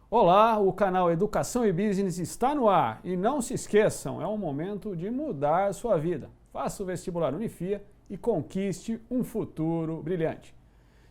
Olá, o canal Educação e Business está no ar e não se esqueçam, é um momento de mudar a sua vida. Faça o vestibular Unifia e conquiste um futuro brilhante.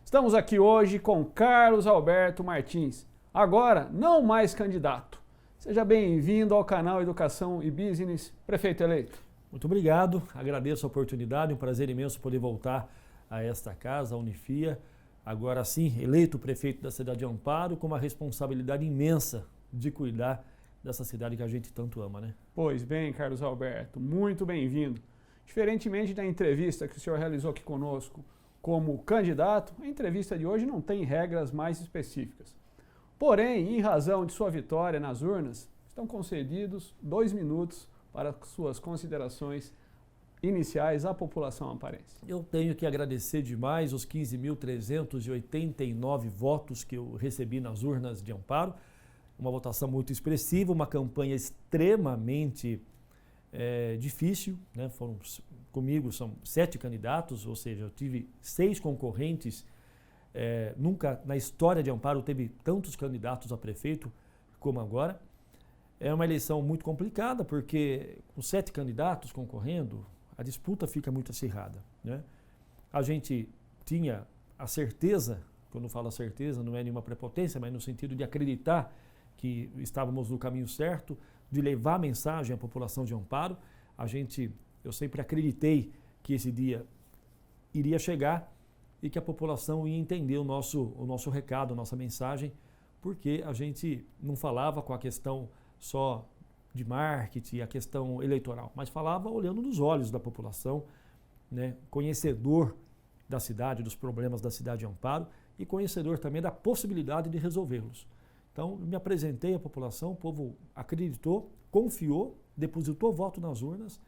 Estamos aqui hoje com Carlos Alberto Martins, agora não mais candidato. Seja bem-vindo ao canal Educação e Business, prefeito eleito. Muito obrigado, agradeço a oportunidade, um prazer imenso poder voltar a esta casa, a Unifia. Agora sim, eleito prefeito da cidade de Amparo, com uma responsabilidade imensa de cuidar dessa cidade que a gente tanto ama, né? Pois bem, Carlos Alberto, muito bem-vindo. Diferentemente da entrevista que o senhor realizou aqui conosco como candidato, a entrevista de hoje não tem regras mais específicas. Porém, em razão de sua vitória nas urnas, estão concedidos 2 minutos para suas considerações iniciais à população amparense. Eu tenho que agradecer demais os 15.389 votos que eu recebi nas urnas de Amparo, uma votação muito expressiva, uma campanha extremamente difícil, né? Comigo são 7 candidatos, ou seja, eu tive 6 concorrentes, nunca na história de Amparo teve tantos candidatos a prefeito como agora. É uma eleição muito complicada, porque com 7 candidatos concorrendo, a disputa fica muito acirrada, né? A gente tinha a certeza, quando eu falo a certeza, não é nenhuma prepotência, mas no sentido de acreditar que estávamos no caminho certo, de levar a mensagem à população de Amparo. Eu sempre acreditei que esse dia iria chegar e que a população ia entender o nosso recado, a nossa mensagem, porque a gente não falava com a questão só de marketing, a questão eleitoral, mas falava olhando nos olhos da população, né? Conhecedor da cidade, dos problemas da cidade de Amparo e conhecedor também da possibilidade de resolvê-los. Então, me apresentei à população, o povo acreditou, confiou, depositou voto nas urnas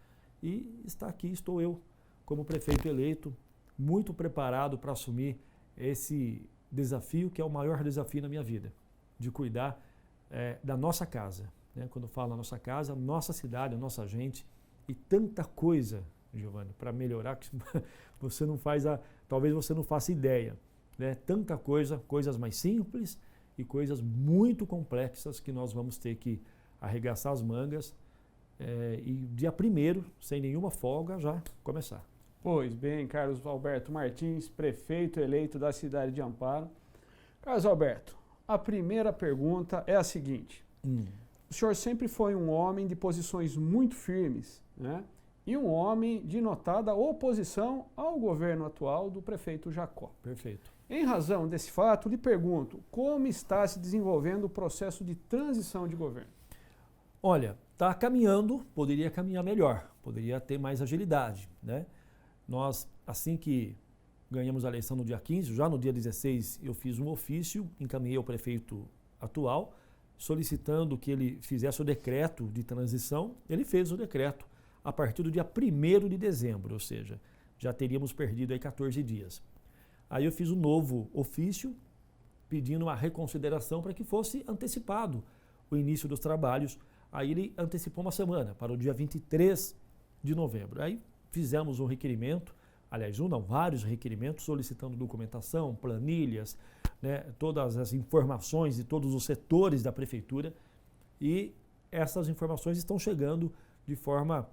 e está aqui, estou eu, como prefeito eleito, muito preparado para assumir esse desafio, que é o maior desafio na minha vida, de cuidar da nossa casa. Quando eu falo na nossa casa, nossa cidade, a nossa gente, e tanta coisa, Giovanni, para melhorar, que você não faz talvez você não faça ideia, né? Tanta coisa, coisas mais simples e coisas muito complexas que nós vamos ter que arregaçar as mangas e dia 1º, sem nenhuma folga, já começar. Pois bem, Carlos Alberto Martins, prefeito eleito da cidade de Amparo. Carlos Alberto, a primeira pergunta é a seguinte. O senhor sempre foi um homem de posições muito firmes, né? E um homem de notada oposição ao governo atual do prefeito Jacó. Perfeito. Em razão desse fato, lhe pergunto, como está se desenvolvendo o processo de transição de governo? Olha, está caminhando, poderia caminhar melhor, poderia ter mais agilidade, né? Nós, assim que ganhamos a eleição no dia 15, já no dia 16 eu fiz um ofício, encaminhei ao prefeito atual, solicitando que ele fizesse o decreto de transição. Ele fez o decreto a partir do dia 1º de dezembro, ou seja, já teríamos perdido aí 14 dias. Aí eu fiz um novo ofício pedindo uma reconsideração para que fosse antecipado o início dos trabalhos. Aí ele antecipou uma semana, para o dia 23 de novembro. Aí fizemos um requerimento, vários requerimentos solicitando documentação, planilhas, né, todas as informações de todos os setores da prefeitura, e essas informações estão chegando de forma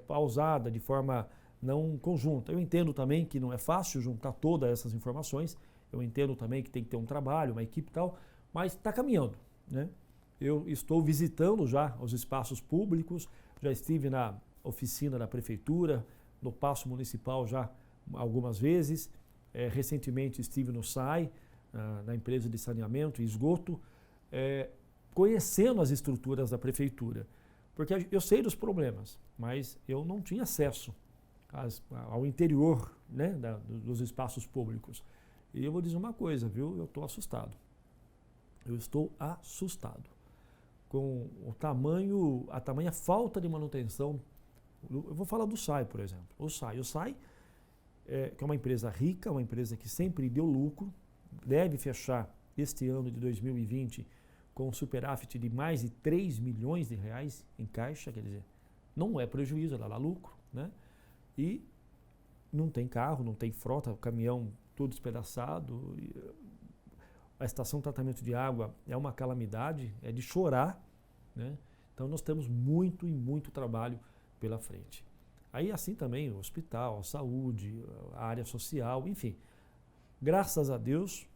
pausada, de forma não conjunta. Eu entendo também que não é fácil juntar todas essas informações, eu entendo também que tem que ter um trabalho, uma equipe e tal, mas está caminhando, né? Eu estou visitando já os espaços públicos, já estive na oficina da prefeitura, no Paço Municipal já algumas vezes, recentemente estive no SAI, na empresa de saneamento e esgoto, conhecendo as estruturas da prefeitura, porque eu sei dos problemas, mas eu não tinha acesso ao interior, né, dos espaços públicos. E eu vou dizer uma coisa, viu? Eu estou assustado. Eu estou assustado com a tamanha falta de manutenção. Eu vou falar do SAI, por exemplo. O SAI que é uma empresa rica, uma empresa que sempre deu lucro, deve fechar este ano de 2020 com um superávit de mais de 3 milhões de reais em caixa, quer dizer, não é prejuízo, ela dá lucro, né? E não tem carro, não tem frota, o caminhão todo despedaçado. a estação de tratamento de água é uma calamidade, é de chorar, né? Então nós temos muito e muito trabalho pela frente. Aí assim também o hospital, a saúde, a área social, enfim. Graças a Deus,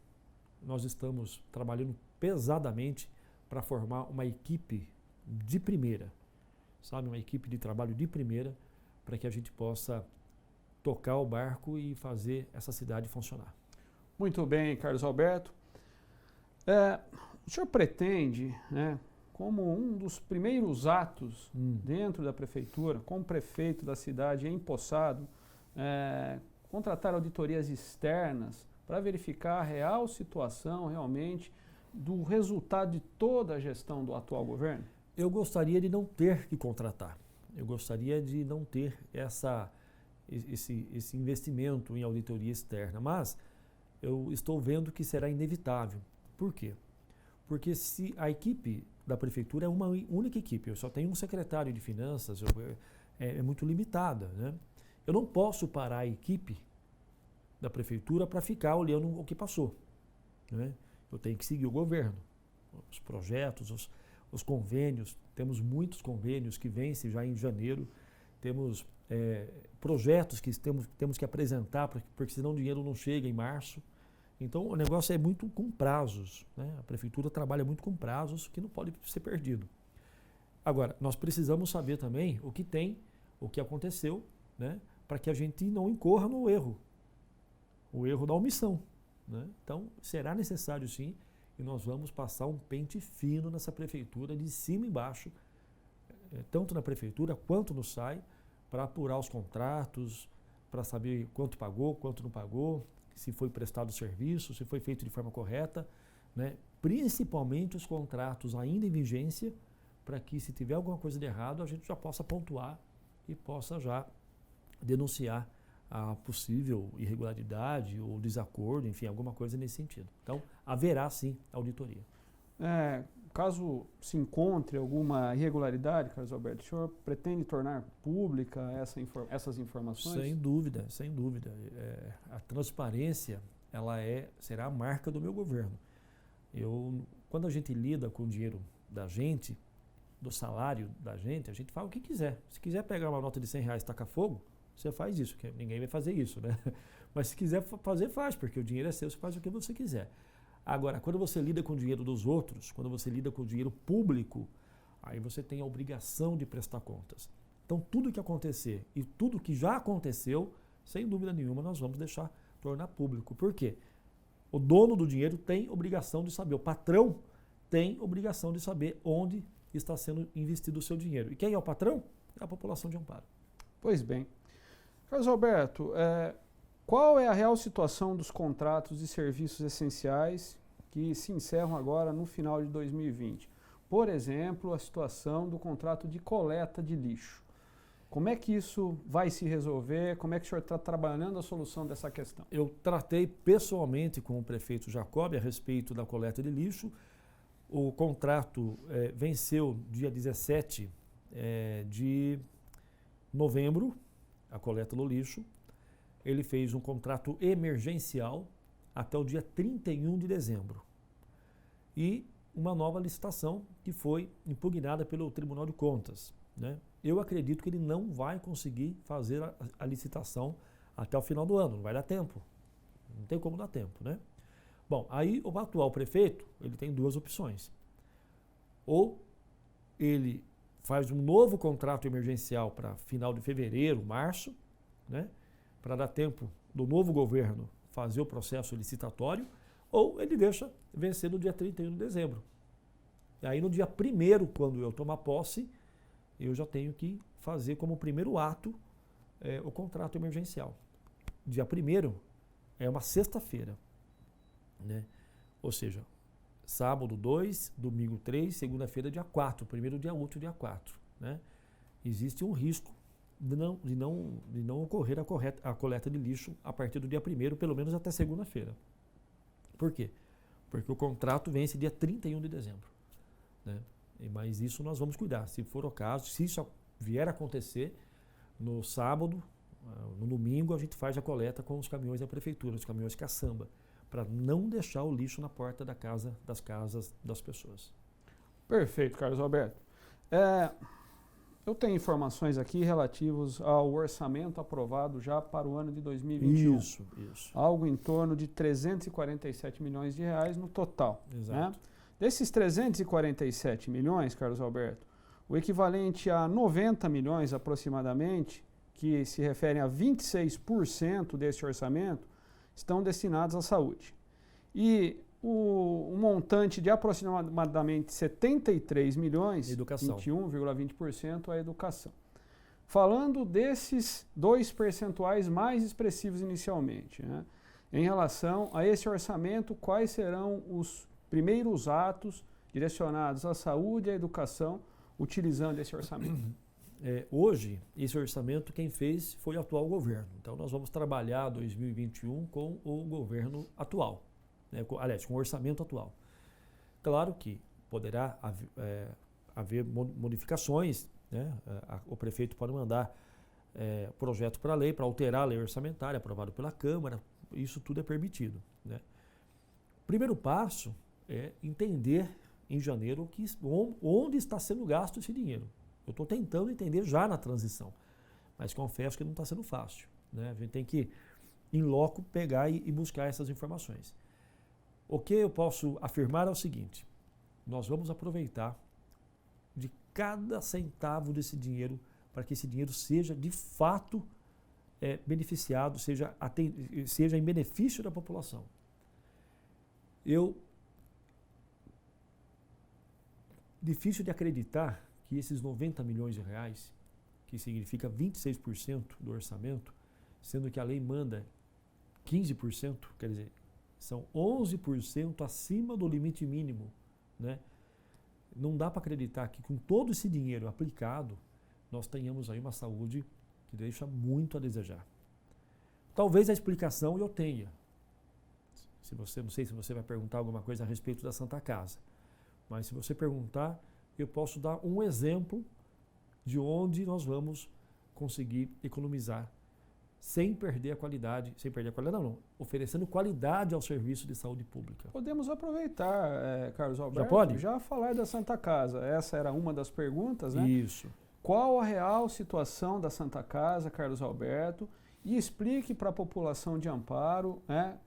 nós estamos trabalhando pesadamente para formar uma equipe de primeira, sabe? Uma equipe de trabalho de primeira para que a gente possa tocar o barco e fazer essa cidade funcionar. Muito bem, Carlos Alberto. O senhor pretende, né, como um dos primeiros atos dentro da prefeitura, como prefeito da cidade empossado, contratar auditorias externas para verificar a real situação realmente do resultado de toda a gestão do atual governo? Eu gostaria de não ter que contratar. Eu gostaria de não ter esse investimento em auditoria externa, mas eu estou vendo que será inevitável. Por quê? Porque se a equipe da prefeitura é uma única equipe, eu só tenho um secretário de finanças, é muito limitada, né? Eu não posso parar a equipe da prefeitura para ficar olhando o que passou, né? Eu tenho que seguir o governo, os projetos, os convênios. Temos muitos convênios que vencem já em janeiro, temos projetos que temos que apresentar, porque senão o dinheiro não chega em março. Então o negócio é muito com prazos, né? A prefeitura trabalha muito com prazos que não pode ser perdido. Agora, nós precisamos saber também o que tem, o que aconteceu, né? Para que a gente não incorra no erro, o erro da omissão, né? Então será necessário sim, e nós vamos passar um pente fino nessa prefeitura, de cima e embaixo, tanto na prefeitura quanto no SAI, para apurar os contratos, para saber quanto pagou, quanto não pagou, se foi prestado serviço, se foi feito de forma correta, né? Principalmente os contratos ainda em vigência, para que se tiver alguma coisa de errado, a gente já possa pontuar e possa já denunciar a possível irregularidade ou desacordo, enfim, alguma coisa nesse sentido. Então, haverá sim auditoria. Caso se encontre alguma irregularidade, Carlos Alberto, o senhor pretende tornar pública essas informações? Sem dúvida, sem dúvida. A transparência, será a marca do meu governo. Quando a gente lida com o dinheiro da gente, do salário da gente, a gente faz o que quiser. Se quiser pegar uma nota de R$100 e tacar fogo, você faz isso, que ninguém vai fazer isso, né? Mas se quiser fazer, faz, porque o dinheiro é seu, você faz o que você quiser. Agora, quando você lida com o dinheiro dos outros, quando você lida com o dinheiro público, aí você tem a obrigação de prestar contas. Então, tudo que acontecer e tudo que já aconteceu, sem dúvida nenhuma, nós vamos tornar público. Por quê? O dono do dinheiro tem obrigação de saber, o patrão tem obrigação de saber onde está sendo investido o seu dinheiro. E quem é o patrão? É a população de Amparo. Pois bem. Carlos Alberto, qual é a real situação dos contratos de serviços essenciais que se encerram agora no final de 2020? Por exemplo, a situação do contrato de coleta de lixo. Como é que isso vai se resolver? Como é que o senhor está trabalhando a solução dessa questão? Eu tratei pessoalmente com o prefeito Jacob a respeito da coleta de lixo. O contrato venceu dia 17 de novembro, a coleta do lixo. Ele fez um contrato emergencial até o dia 31 de dezembro. E uma nova licitação que foi impugnada pelo Tribunal de Contas, né? Eu acredito que ele não vai conseguir fazer a licitação até o final do ano, não vai dar tempo. Não tem como dar tempo, né? Bom, aí o atual prefeito, ele tem duas opções. Ou ele faz um novo contrato emergencial para final de fevereiro, março, né? Para dar tempo do novo governo fazer o processo licitatório, ou ele deixa vencer no dia 31 de dezembro. E aí no dia 1º, quando eu tomar posse, eu já tenho que fazer como primeiro ato o contrato emergencial. Dia 1º é uma sexta-feira, né? Ou seja, sábado 2, domingo 3, segunda-feira dia 4, primeiro dia útil dia 4, né? Existe um risco de não ocorrer a coleta de lixo a partir do dia 1º, pelo menos até segunda-feira. Por quê? Porque o contrato vence dia 31 de dezembro, né? Mas isso nós vamos cuidar. Se for o caso, se isso vier a acontecer, no sábado, no domingo, a gente faz a coleta com os caminhões da prefeitura, os caminhões caçamba. para não deixar o lixo na porta das casas das pessoas. Perfeito, Carlos Alberto. Eu tenho informações aqui relativas ao orçamento aprovado já para o ano de 2021. Isso. Algo em torno de 347 milhões de reais no total. Exato. Né? Desses 347 milhões, Carlos Alberto, o equivalente a 90 milhões aproximadamente, que se referem a 26% desse orçamento, estão destinados à saúde. E o montante de aproximadamente 73 milhões, educação. 21,20% à educação. Falando desses dois percentuais mais expressivos inicialmente, né, em relação a esse orçamento, quais serão os primeiros atos direcionados à saúde e à educação utilizando esse orçamento? Hoje, esse orçamento quem fez foi o atual governo. Então, nós vamos trabalhar 2021 com o governo atual. Aliás, com o orçamento atual. Claro que poderá haver modificações, né? O prefeito pode mandar projeto para lei, para alterar a lei orçamentária, aprovado pela Câmara, isso tudo é permitido. Né? O primeiro passo é entender em janeiro onde está sendo gasto esse dinheiro. Eu estou tentando entender já na transição, mas confesso que não está sendo fácil. Né? A gente tem que, em loco, pegar e buscar essas informações. O que eu posso afirmar é o seguinte: nós vamos aproveitar de cada centavo desse dinheiro para que esse dinheiro seja de fato beneficiado, seja em benefício da população. Difícil de acreditar que esses 90 milhões de reais, que significa 26% do orçamento, sendo que a lei manda 15%, quer dizer, são 11% acima do limite mínimo, né? Não dá para acreditar que com todo esse dinheiro aplicado, nós tenhamos aí uma saúde que deixa muito a desejar. Talvez a explicação eu tenha. Não sei se você vai perguntar alguma coisa a respeito da Santa Casa, mas se você perguntar, eu posso dar um exemplo de onde nós vamos conseguir economizar sem perder a qualidade, oferecendo qualidade ao serviço de saúde pública. Podemos aproveitar, Carlos Alberto, já pode? Já falar da Santa Casa. Essa era uma das perguntas, né? Isso. Qual a real situação da Santa Casa, Carlos Alberto? E explique para a população de Amparo, né,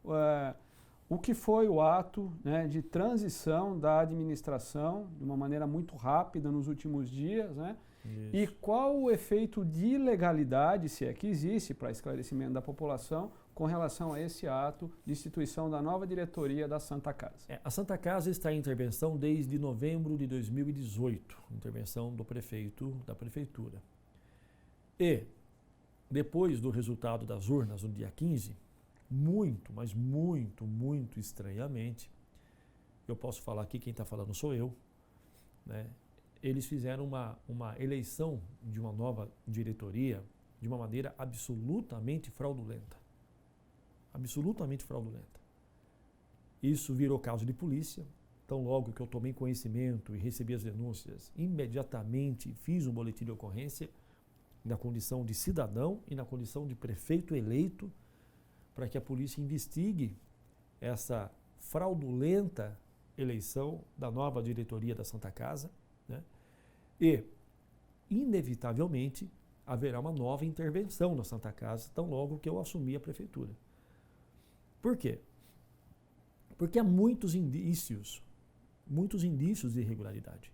o que foi o ato, né, de transição da administração de uma maneira muito rápida nos últimos dias, né? Isso. E qual o efeito de ilegalidade, se é que existe, para esclarecimento da população, com relação a esse ato de instituição da nova diretoria da Santa Casa? A Santa Casa está em intervenção desde novembro de 2018, intervenção do prefeito, da prefeitura. E, depois do resultado das urnas no dia 15, mas muito estranhamente, eu posso falar aqui, quem está falando sou eu, né? Eles fizeram uma eleição de uma nova diretoria de uma maneira absolutamente fraudulenta. Absolutamente fraudulenta. Isso virou caso de polícia. Então, logo que eu tomei conhecimento e recebi as denúncias, imediatamente fiz um boletim de ocorrência na condição de cidadão e na condição de prefeito eleito para que a polícia investigue essa fraudulenta eleição da nova diretoria da Santa Casa. Né? E, inevitavelmente, haverá uma nova intervenção na Santa Casa, tão logo que eu assumi a prefeitura. Por quê? Porque há muitos indícios de irregularidade.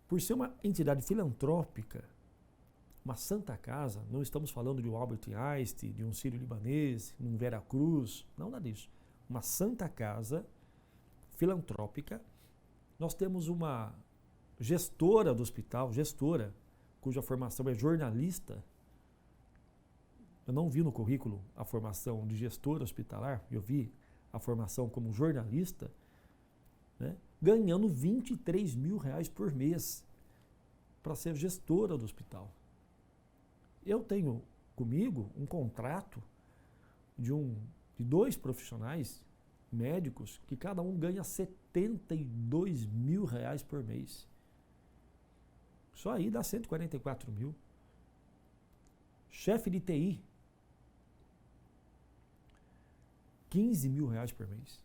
Por ser uma entidade filantrópica, uma Santa Casa, não estamos falando de um Albert Einstein, de um Sírio-Libanês, de um Vera Cruz, não nada disso. Uma Santa Casa filantrópica. Nós temos uma gestora do hospital, cuja formação é jornalista. Eu não vi no currículo a formação de gestora hospitalar, eu vi a formação como jornalista, né, ganhando 23 mil reais por mês para ser gestora do hospital. Eu tenho comigo um contrato de dois profissionais médicos que cada um ganha 72 mil reais por mês. Só aí dá 144 mil. Chefe de TI. 15 mil reais por mês.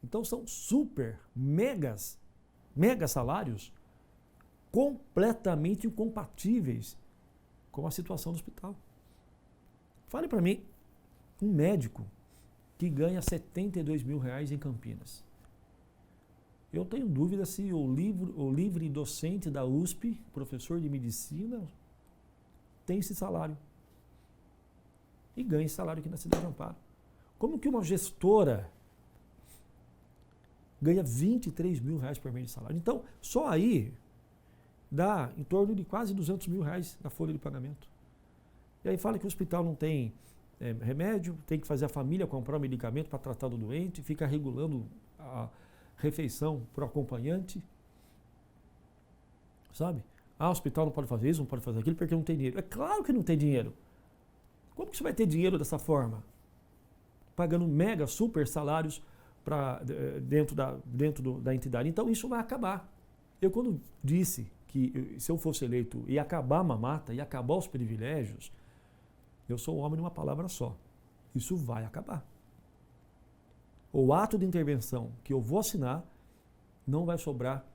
Então são mega salários completamente incompatíveis com a situação do hospital. Fale para mim, um médico que ganha 72 mil reais em Campinas. Eu tenho dúvida se o livre docente da USP, professor de medicina, tem esse salário. E ganha esse salário aqui na cidade de Amparo. Como que uma gestora ganha 23 mil reais por mês de salário? Então, só aí dá em torno de quase 200 mil reais na folha de pagamento. E aí fala que o hospital não tem remédio, tem que fazer a família comprar um medicamento para tratar do doente, fica regulando a refeição para o acompanhante. Sabe? O hospital não pode fazer isso, não pode fazer aquilo porque não tem dinheiro. É claro que não tem dinheiro. Como que você vai ter dinheiro dessa forma? Pagando mega, super salários dentro da entidade. Então isso vai acabar. Eu quando disse que se eu fosse eleito ia acabar a mamata, ia acabar os privilégios, eu sou um homem de uma palavra só. Isso vai acabar. O ato de intervenção que eu vou assinar, não vai sobrar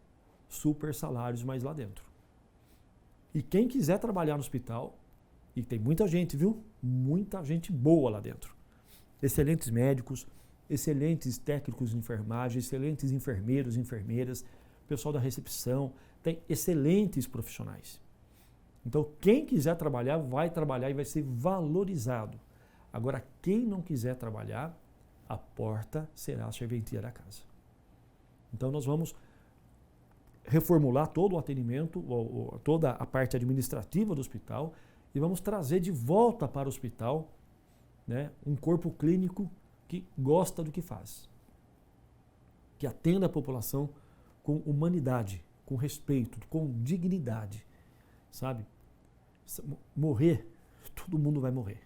super salários mais lá dentro. E quem quiser trabalhar no hospital, e tem muita gente, viu? Muita gente boa lá dentro. Excelentes médicos, excelentes técnicos de enfermagem, excelentes enfermeiros, enfermeiras, pessoal da recepção, tem excelentes profissionais. Então, quem quiser trabalhar, vai trabalhar e vai ser valorizado. Agora, quem não quiser trabalhar, a porta será a serventia da casa. Então, nós vamos reformular todo o atendimento, toda a parte administrativa do hospital e vamos trazer de volta para o hospital, né, um corpo clínico que gosta do que faz, que atenda a população com humanidade, com respeito, com dignidade, sabe? Morrer, todo mundo vai morrer.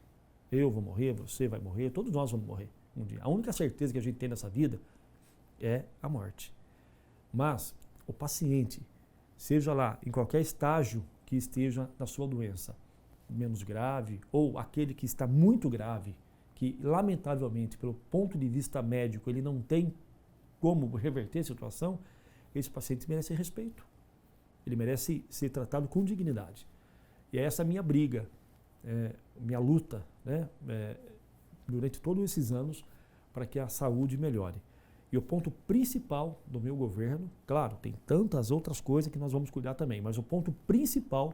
Eu vou morrer, você vai morrer, todos nós vamos morrer um dia. A única certeza que a gente tem nessa vida é a morte. Mas o paciente, seja lá em qualquer estágio que esteja na sua doença, menos grave, ou aquele que está muito grave, que lamentavelmente, pelo ponto de vista médico, ele não tem como reverter a situação, esse paciente merece respeito. Ele merece ser tratado com dignidade. E é essa minha briga, minha luta, né, durante todos esses anos, para que a saúde melhore. E o ponto principal do meu governo, claro, tem tantas outras coisas que nós vamos cuidar também, mas o ponto principal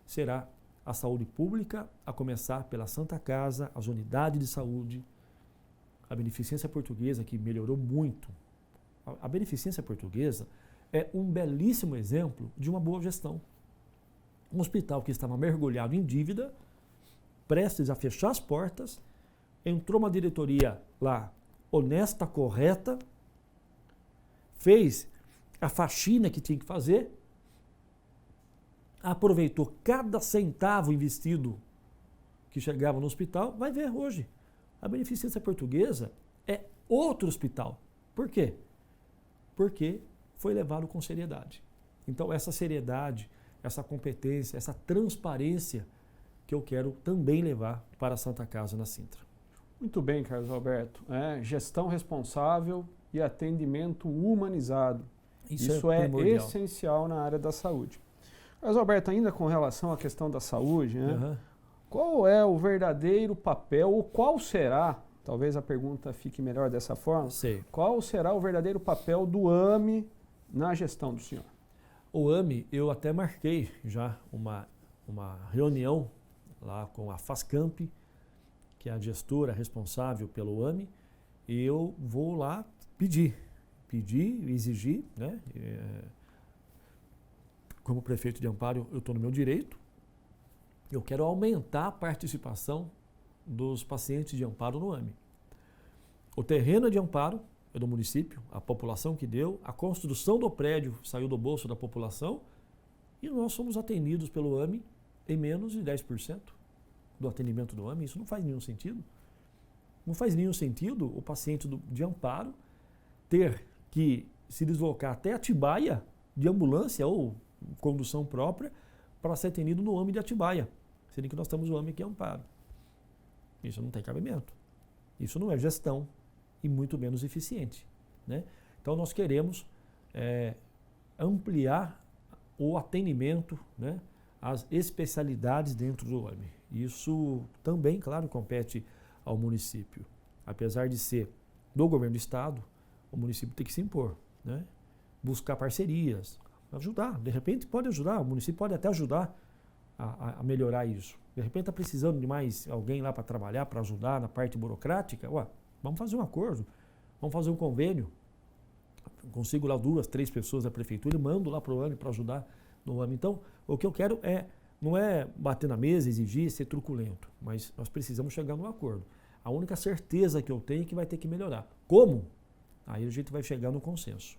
será a saúde pública, a começar pela Santa Casa, as unidades de saúde, a Beneficência Portuguesa, que melhorou muito. A Beneficência Portuguesa é um belíssimo exemplo de uma boa gestão. Um hospital que estava mergulhado em dívida, prestes a fechar as portas, entrou uma diretoria lá honesta, correta, fez a faxina que tinha que fazer, aproveitou cada centavo investido que chegava no hospital. Vai ver hoje, a Beneficência Portuguesa é outro hospital. Por quê? Porque foi levado com seriedade. Então essa seriedade, essa competência, essa transparência que eu quero também levar para a Santa Casa na Sintra. Muito bem, Carlos Alberto. Gestão responsável e atendimento humanizado. Isso é essencial na área da saúde. Carlos Alberto, ainda com relação à questão da saúde, né? Qual é o verdadeiro papel, ou qual será, talvez a pergunta fique melhor dessa forma, qual será o verdadeiro papel do AME na gestão do senhor? O AME, eu até marquei já uma reunião lá com a Fascamp, que é a gestora responsável pelo AME, e eu vou lá pedir, exigir, né? Como prefeito de Amparo, eu estou no meu direito, eu quero aumentar a participação dos pacientes de Amparo no AME. O terreno é de Amparo, é do município, a população que deu, a construção do prédio saiu do bolso da população e nós somos atendidos pelo AME em menos de 10% do atendimento do AME. Isso não faz nenhum sentido. Não faz nenhum sentido o paciente de Amparo ter que se deslocar até Atibaia de ambulância ou condução própria para ser atendido no AME de Atibaia, sendo que nós temos o AME aqui em Amparo. Isso não tem cabimento. Isso não é gestão e muito menos eficiente, né? Então nós queremos ampliar o atendimento, né, às especialidades dentro do AME. Isso também, claro, compete ao município. Apesar de ser do governo do estado, o município tem que se impor, né? Buscar parcerias, ajudar. De repente pode ajudar, o município pode até ajudar a melhorar isso. De repente está precisando de mais alguém lá para trabalhar, para ajudar na parte burocrática. Vamos fazer um acordo, vamos fazer um convênio. Consigo lá 2, 3 pessoas da prefeitura e mando lá para o AME para ajudar no AME. Então, o que eu quero não é bater na mesa, exigir, ser truculento, mas nós precisamos chegar num acordo. A única certeza que eu tenho é que vai ter que melhorar. Como? Aí a gente vai chegar no consenso.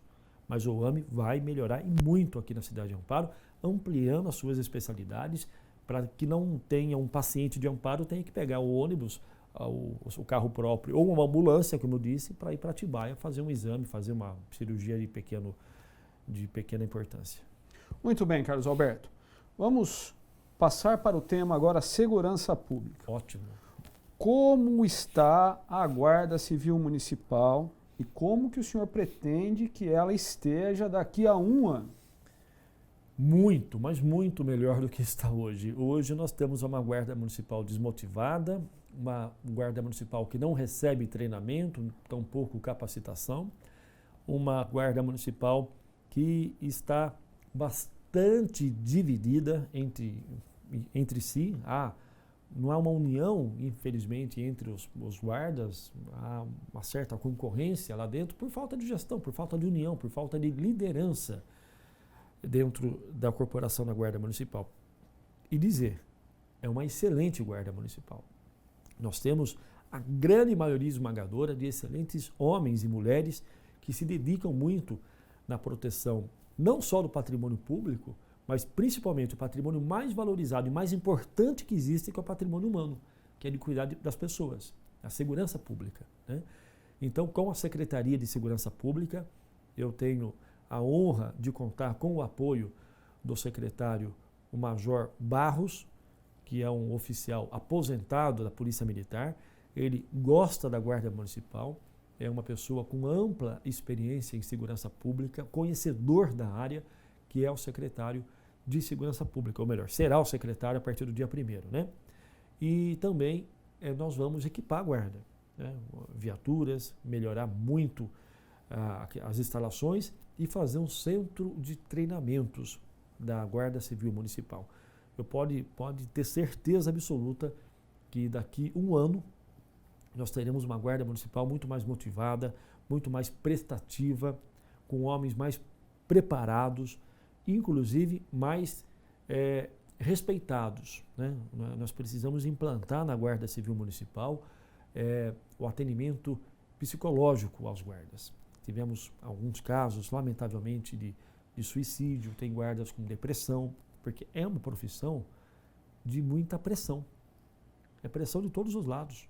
Mas o AME vai melhorar e muito aqui na cidade de Amparo, ampliando as suas especialidades para que não tenha um paciente de Amparo tenha que pegar o ônibus, o carro próprio ou uma ambulância, como eu disse, para ir para Atibaia fazer um exame, fazer uma cirurgia de pequena importância. Muito bem, Carlos Alberto. Vamos passar para o tema agora, segurança pública. Ótimo. Como está a Guarda Civil Municipal e como que o senhor pretende que ela esteja daqui a 1 ano? Muito, mas muito melhor do que está hoje. Hoje nós temos uma Guarda Municipal desmotivada, uma Guarda Municipal que não recebe treinamento, tampouco capacitação, uma Guarda Municipal que está bastante dividida entre si. Não há uma união, infelizmente, entre os guardas, há uma certa concorrência lá dentro por falta de gestão, por falta de união, por falta de liderança dentro da corporação da Guarda Municipal. E dizer, é uma excelente Guarda Municipal. Nós temos a grande maioria esmagadora de excelentes homens e mulheres que se dedicam muito na proteção não só do patrimônio público, mas principalmente o patrimônio mais valorizado e mais importante que existe, que é o patrimônio humano, que é de cuidar das pessoas, a segurança pública, né? Então, com a Secretaria de Segurança Pública, eu tenho a honra de contar com o apoio do secretário, o Major Barros, que é um oficial aposentado da Polícia Militar. Ele gosta da Guarda Municipal, é uma pessoa com ampla experiência em segurança pública, conhecedor da área, que é o secretário de Segurança Pública, ou melhor, será o secretário a partir do dia 1º, né? E também nós vamos equipar a guarda, né? Viaturas, melhorar muito as instalações e fazer um centro de treinamentos da Guarda Civil Municipal. Pode ter certeza absoluta que daqui 1 ano nós teremos uma Guarda Municipal muito mais motivada, muito mais prestativa, com homens mais preparados, inclusive mais respeitados, né? Nós precisamos implantar na Guarda Civil Municipal o atendimento psicológico aos guardas. Tivemos alguns casos, lamentavelmente, de suicídio, tem guardas com depressão, porque é uma profissão de muita pressão. É pressão de todos os lados,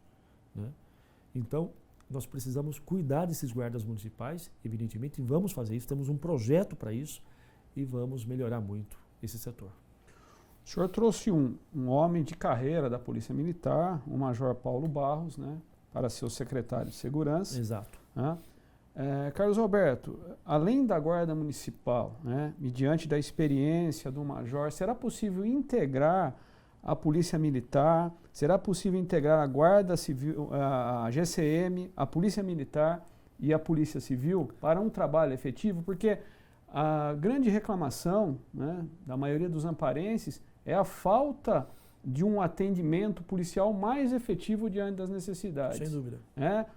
né? Então, nós precisamos cuidar desses guardas municipais, evidentemente, e vamos fazer isso, temos um projeto para isso e vamos melhorar muito esse setor. O senhor trouxe um homem de carreira da Polícia Militar, o Major Paulo Barros, né, para ser o secretário de Segurança. Exato. Né? Carlos Alberto, além da Guarda Municipal, né, mediante da experiência do Major, será possível integrar a Polícia Militar? Será possível integrar a Guarda Civil, a GCM, a Polícia Militar e a Polícia Civil para um trabalho efetivo? Porque a grande reclamação, né, da maioria dos amparenses é a falta de um atendimento policial mais efetivo diante das necessidades. Sem dúvida.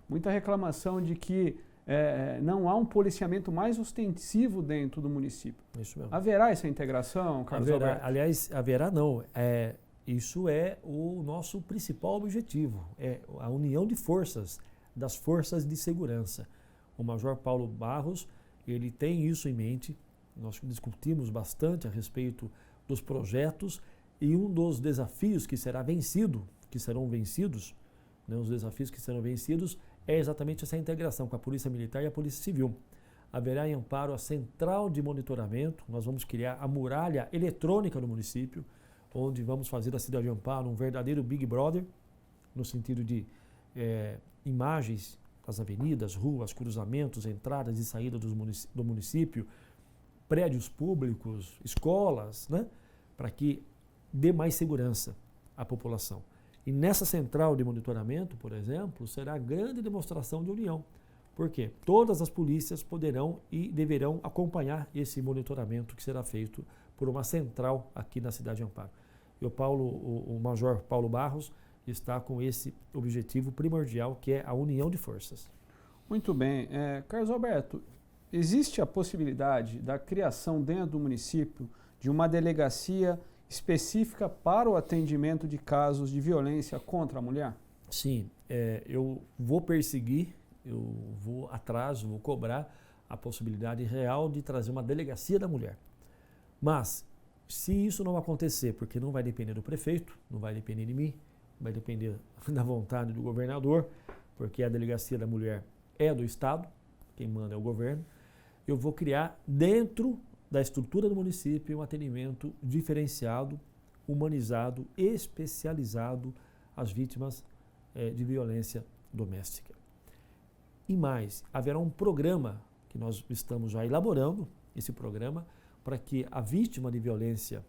Muita reclamação de que não há um policiamento mais ostensivo dentro do município. Isso mesmo. Haverá essa integração, Carlos Alberto? Aliás, haverá não. Isso é o nosso principal objetivo, é a união de forças, das forças de segurança. O Major Paulo Barros, ele tem isso em mente. Nós discutimos bastante a respeito dos projetos e um dos desafios que serão vencidos, né, os desafios que serão vencidos é exatamente essa integração com a Polícia Militar e a Polícia Civil. Haverá em Amparo a central de monitoramento, nós vamos criar a muralha eletrônica do município, onde vamos fazer da cidade de Amparo um verdadeiro Big Brother, no sentido de imagens das avenidas, ruas, cruzamentos, entradas e saídas do município, prédios públicos, escolas, né? Para que dê mais segurança à população. E nessa central de monitoramento, por exemplo, será grande demonstração de união. Por quê? Todas as polícias poderão e deverão acompanhar esse monitoramento que será feito por uma central aqui na cidade de Amparo. E o Major Paulo Barros está com esse objetivo primordial, que é a união de forças. Muito bem. Carlos Alberto, existe a possibilidade da criação dentro do município de uma delegacia específica para o atendimento de casos de violência contra a mulher? Sim, eu vou perseguir, eu vou atrás, vou cobrar a possibilidade real de trazer uma delegacia da mulher. Mas, se isso não acontecer, porque não vai depender do prefeito, não vai depender de mim, vai depender da vontade do governador, porque a delegacia da mulher é do Estado, quem manda é o governo, eu vou criar dentro da estrutura do município um atendimento diferenciado, humanizado, especializado às vítimas de violência doméstica. E mais, haverá um programa que nós estamos já elaborando, esse programa, para que a vítima de violência,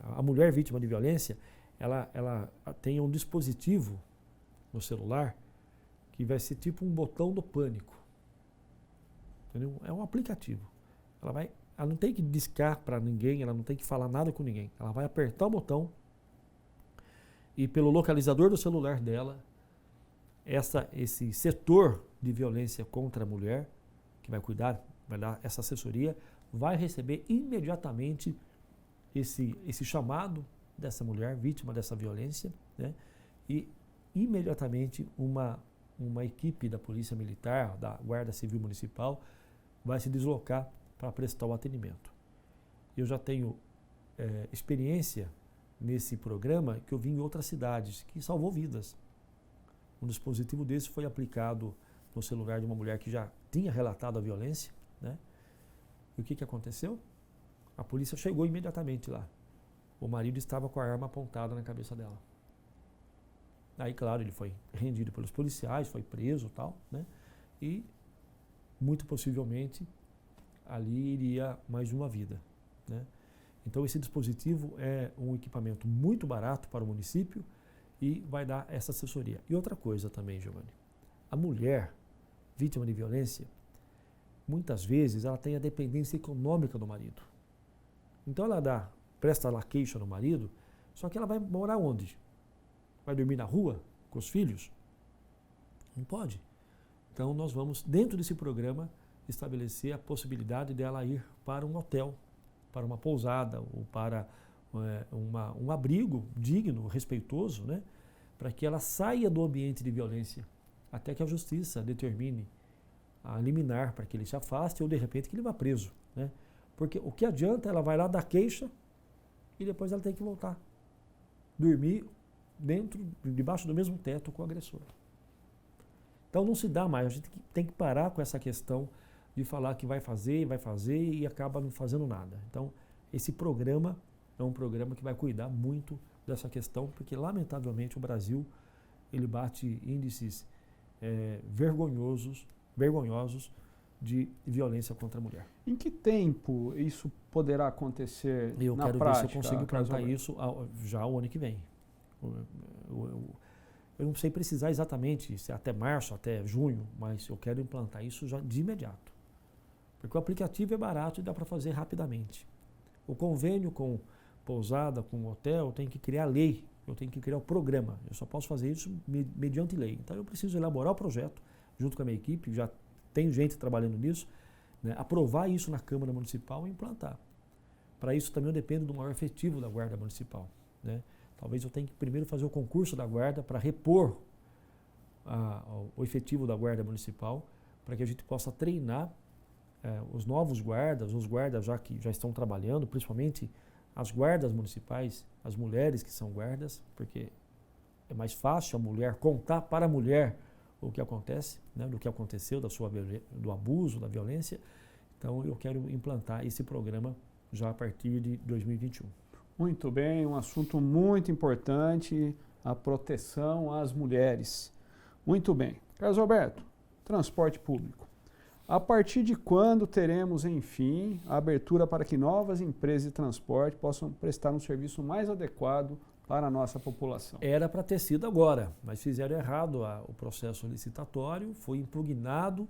a mulher vítima de violência, ela tenha um dispositivo no celular que vai ser tipo um botão do pânico. Entendeu? É um aplicativo. Ela não tem que discar para ninguém, ela não tem que falar nada com ninguém. Ela vai apertar o botão e pelo localizador do celular dela, esse setor de violência contra a mulher, que vai cuidar, vai dar essa assessoria, vai receber imediatamente esse chamado dessa mulher, vítima dessa violência, né? E imediatamente uma equipe da Polícia Militar, da Guarda Civil Municipal, vai se deslocar para prestar o atendimento. Eu já tenho experiência nesse programa que eu vi em outras cidades, que salvou vidas. Um dispositivo desse foi aplicado no celular de uma mulher que já tinha relatado a violência, né? E o que aconteceu? A polícia chegou imediatamente lá. O marido estava com a arma apontada na cabeça dela. Aí, claro, ele foi rendido pelos policiais, foi preso e tal, né? E, muito possivelmente, ali iria mais uma vida, né? Então, esse dispositivo é um equipamento muito barato para o município e vai dar essa assessoria. E outra coisa também, Giovanni, a mulher vítima de violência, muitas vezes ela tem a dependência econômica do marido. Então, ela presta lá queixa no marido, só que ela vai morar onde? Vai dormir na rua com os filhos? Não pode. Então, nós vamos, dentro desse programa, estabelecer a possibilidade dela ir para um hotel, para uma pousada ou para um abrigo digno, respeitoso, né? Para que ela saia do ambiente de violência, até que a justiça determine a liminar para que ele se afaste ou, de repente, que ele vá preso, né? Porque o que adianta, ela vai lá dar queixa e depois ela tem que voltar. Dormir debaixo do mesmo teto com o agressor. Então não se dá mais, a gente tem que parar com essa questão de falar que vai fazer e acaba não fazendo nada. Então esse programa é um programa que vai cuidar muito dessa questão, porque lamentavelmente o Brasil ele bate índices vergonhosos de violência contra a mulher. Em que tempo isso poderá acontecer na prática? Eu quero ver se eu consigo implantar isso já o ano que vem. Eu não sei precisar exatamente se é até março, até junho, mas eu quero implantar isso já de imediato. Porque o aplicativo é barato e dá para fazer rapidamente. O convênio com pousada, com hotel, eu tenho que criar lei, eu tenho que criar o programa. Eu só posso fazer isso mediante lei. Então eu preciso elaborar o projeto junto com a minha equipe, já tem gente trabalhando nisso, né, aprovar isso na Câmara Municipal e implantar. Para isso também eu dependo do maior efetivo da Guarda Municipal, né? Talvez eu tenha que primeiro fazer o concurso da Guarda para repor o efetivo da Guarda Municipal, para que a gente possa treinar os novos guardas, os guardas que já estão trabalhando, principalmente as guardas municipais, as mulheres que são guardas, porque é mais fácil a mulher contar para a mulher o que acontece, né, do que aconteceu, do abuso, da violência. Então eu quero implantar esse programa já a partir de 2021. Muito bem, um assunto muito importante. a proteção às mulheres. Muito bem. Carlos Alberto, transporte público. A partir de quando teremos, enfim, a abertura para que novas empresas de transporte possam prestar um serviço mais adequado para a nossa população? Era para ter sido agora, mas fizeram errado o processo licitatório, foi impugnado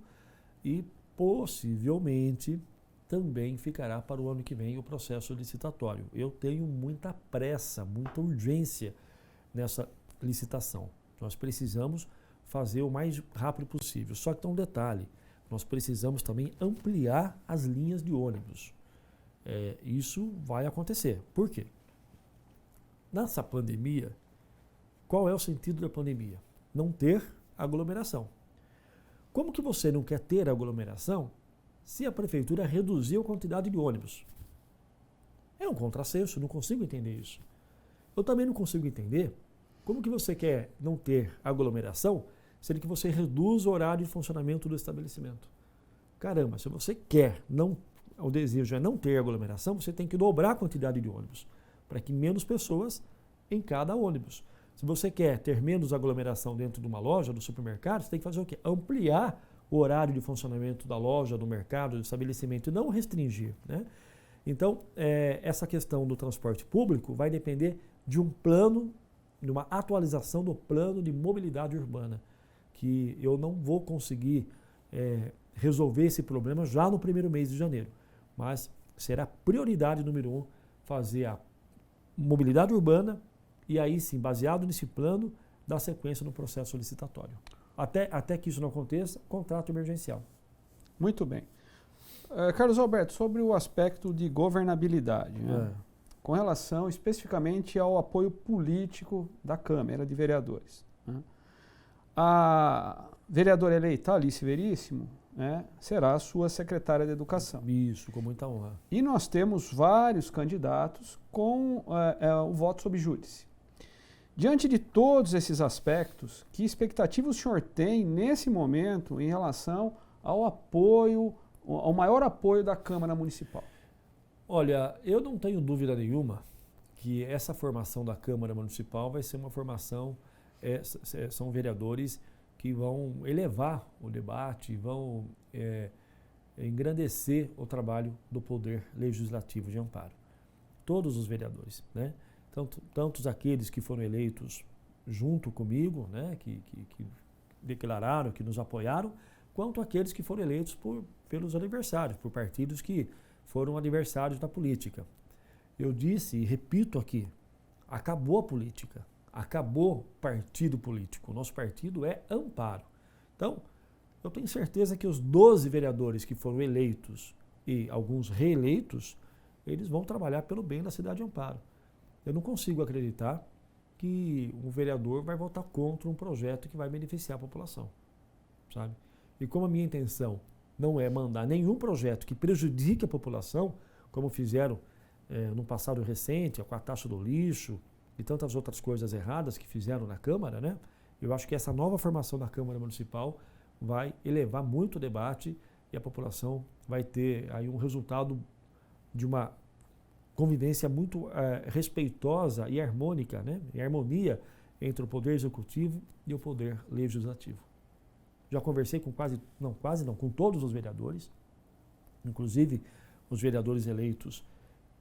e possivelmente também ficará para o ano que vem o processo licitatório. Eu tenho muita pressa, muita urgência nessa licitação. Nós precisamos fazer o mais rápido possível. Só que tem um detalhe, nós precisamos também ampliar as linhas de ônibus. Isso vai acontecer. Por quê? Nessa pandemia, qual é o sentido da pandemia? Não ter aglomeração. Como que você não quer ter aglomeração se a prefeitura reduziu a quantidade de ônibus? É um contrassenso, não consigo entender isso. Eu também não consigo entender como que você quer não ter aglomeração, sendo que você reduz o horário de funcionamento do estabelecimento. Caramba, se você quer, o desejo é não ter aglomeração, você tem que dobrar a quantidade de ônibus, para que menos pessoas em cada ônibus. Se você quer ter menos aglomeração dentro de uma loja, do supermercado, você tem que fazer o quê? Ampliar o horário de funcionamento da loja, do mercado, do estabelecimento, e não restringir, né? Então, essa questão do transporte público vai depender de um plano, de uma atualização do plano de mobilidade urbana, que eu não vou conseguir resolver esse problema já no primeiro mês de janeiro, mas será prioridade número 1 fazer a mobilidade urbana e aí sim, baseado nesse plano, dar sequência no processo licitatório. Até que isso não aconteça, contrato emergencial. Muito bem. Carlos Alberto, sobre o aspecto de governabilidade, né? Com relação especificamente ao apoio político da Câmara de Vereadores, né? A vereadora eleita Alice Veríssimo, né, será a sua secretária de Educação. Isso, com muita honra. E nós temos vários candidatos com o voto sob júdice. Diante de todos esses aspectos, que expectativa o senhor tem nesse momento em relação ao apoio, ao maior apoio da Câmara Municipal? Olha, eu não tenho dúvida nenhuma que essa formação da Câmara Municipal vai ser uma formação, são vereadores que vão elevar o debate, vão engrandecer o trabalho do Poder Legislativo de Amparo. Todos os vereadores, né? Tantos aqueles que foram eleitos junto comigo, né? que declararam, que nos apoiaram, quanto aqueles que foram eleitos pelos adversários, por partidos que foram adversários da política. Eu disse e repito aqui, acabou a política. Acabou partido político. O nosso partido é Amparo. Então, eu tenho certeza que os 12 vereadores que foram eleitos e alguns reeleitos, eles vão trabalhar pelo bem da cidade de Amparo. Eu não consigo acreditar que um vereador vai votar contra um projeto que vai beneficiar a população, sabe? E como a minha intenção não é mandar nenhum projeto que prejudique a população, como fizeram no passado recente, com a taxa do lixo, e tantas outras coisas erradas que fizeram na Câmara, né? Eu acho que essa nova formação da Câmara Municipal vai elevar muito o debate e a população vai ter aí um resultado de uma convivência muito respeitosa e harmônica, né? Em harmonia entre o Poder Executivo e o Poder Legislativo. Já conversei com com todos os vereadores, inclusive os vereadores eleitos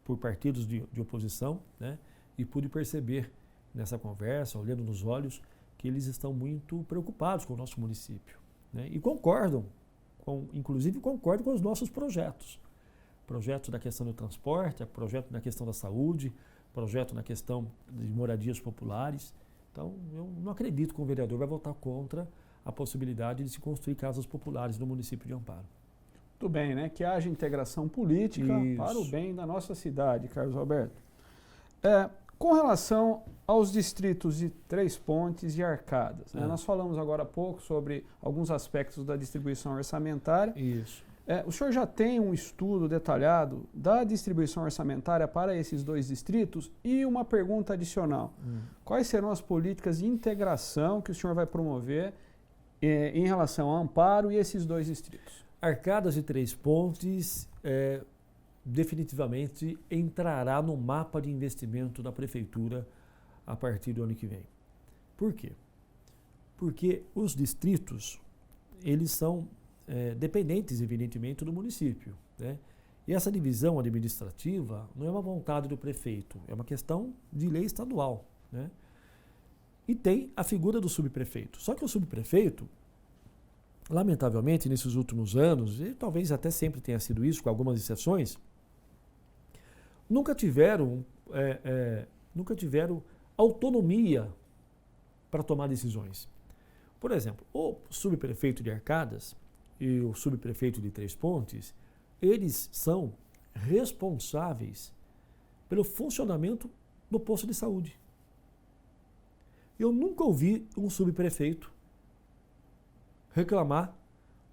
por partidos de oposição, né? E pude perceber nessa conversa, olhando nos olhos, que eles estão muito preocupados com o nosso município, né? E inclusive concordam com os nossos projetos. Projeto da questão do transporte, projeto na questão da saúde, projeto na questão de moradias populares. Então, eu não acredito que o vereador vai votar contra a possibilidade de se construir casas populares no município de Amparo. Muito bem, né? Que haja integração política para o bem da nossa cidade, Carlos Alberto. Com relação aos distritos de Três Pontes e Arcadas, né? Nós falamos agora há pouco sobre alguns aspectos da distribuição orçamentária. Isso. O senhor já tem um estudo detalhado da distribuição orçamentária para esses dois distritos? E uma pergunta adicional. Quais serão as políticas de integração que o senhor vai promover em relação a Amparo e esses dois distritos? Arcadas e Três Pontes definitivamente entrará no mapa de investimento da Prefeitura a partir do ano que vem. Por quê? Porque os distritos, eles são dependentes, evidentemente, do município, né? E essa divisão administrativa não é uma vontade do prefeito, é uma questão de lei estadual, né? E tem a figura do subprefeito. Só que o subprefeito, lamentavelmente, nesses últimos anos, e talvez até sempre tenha sido isso, com algumas exceções, nunca tiveram autonomia para tomar decisões. Por exemplo, o subprefeito de Arcadas e o subprefeito de Três Pontes, eles são responsáveis pelo funcionamento do posto de saúde. Eu nunca ouvi um subprefeito reclamar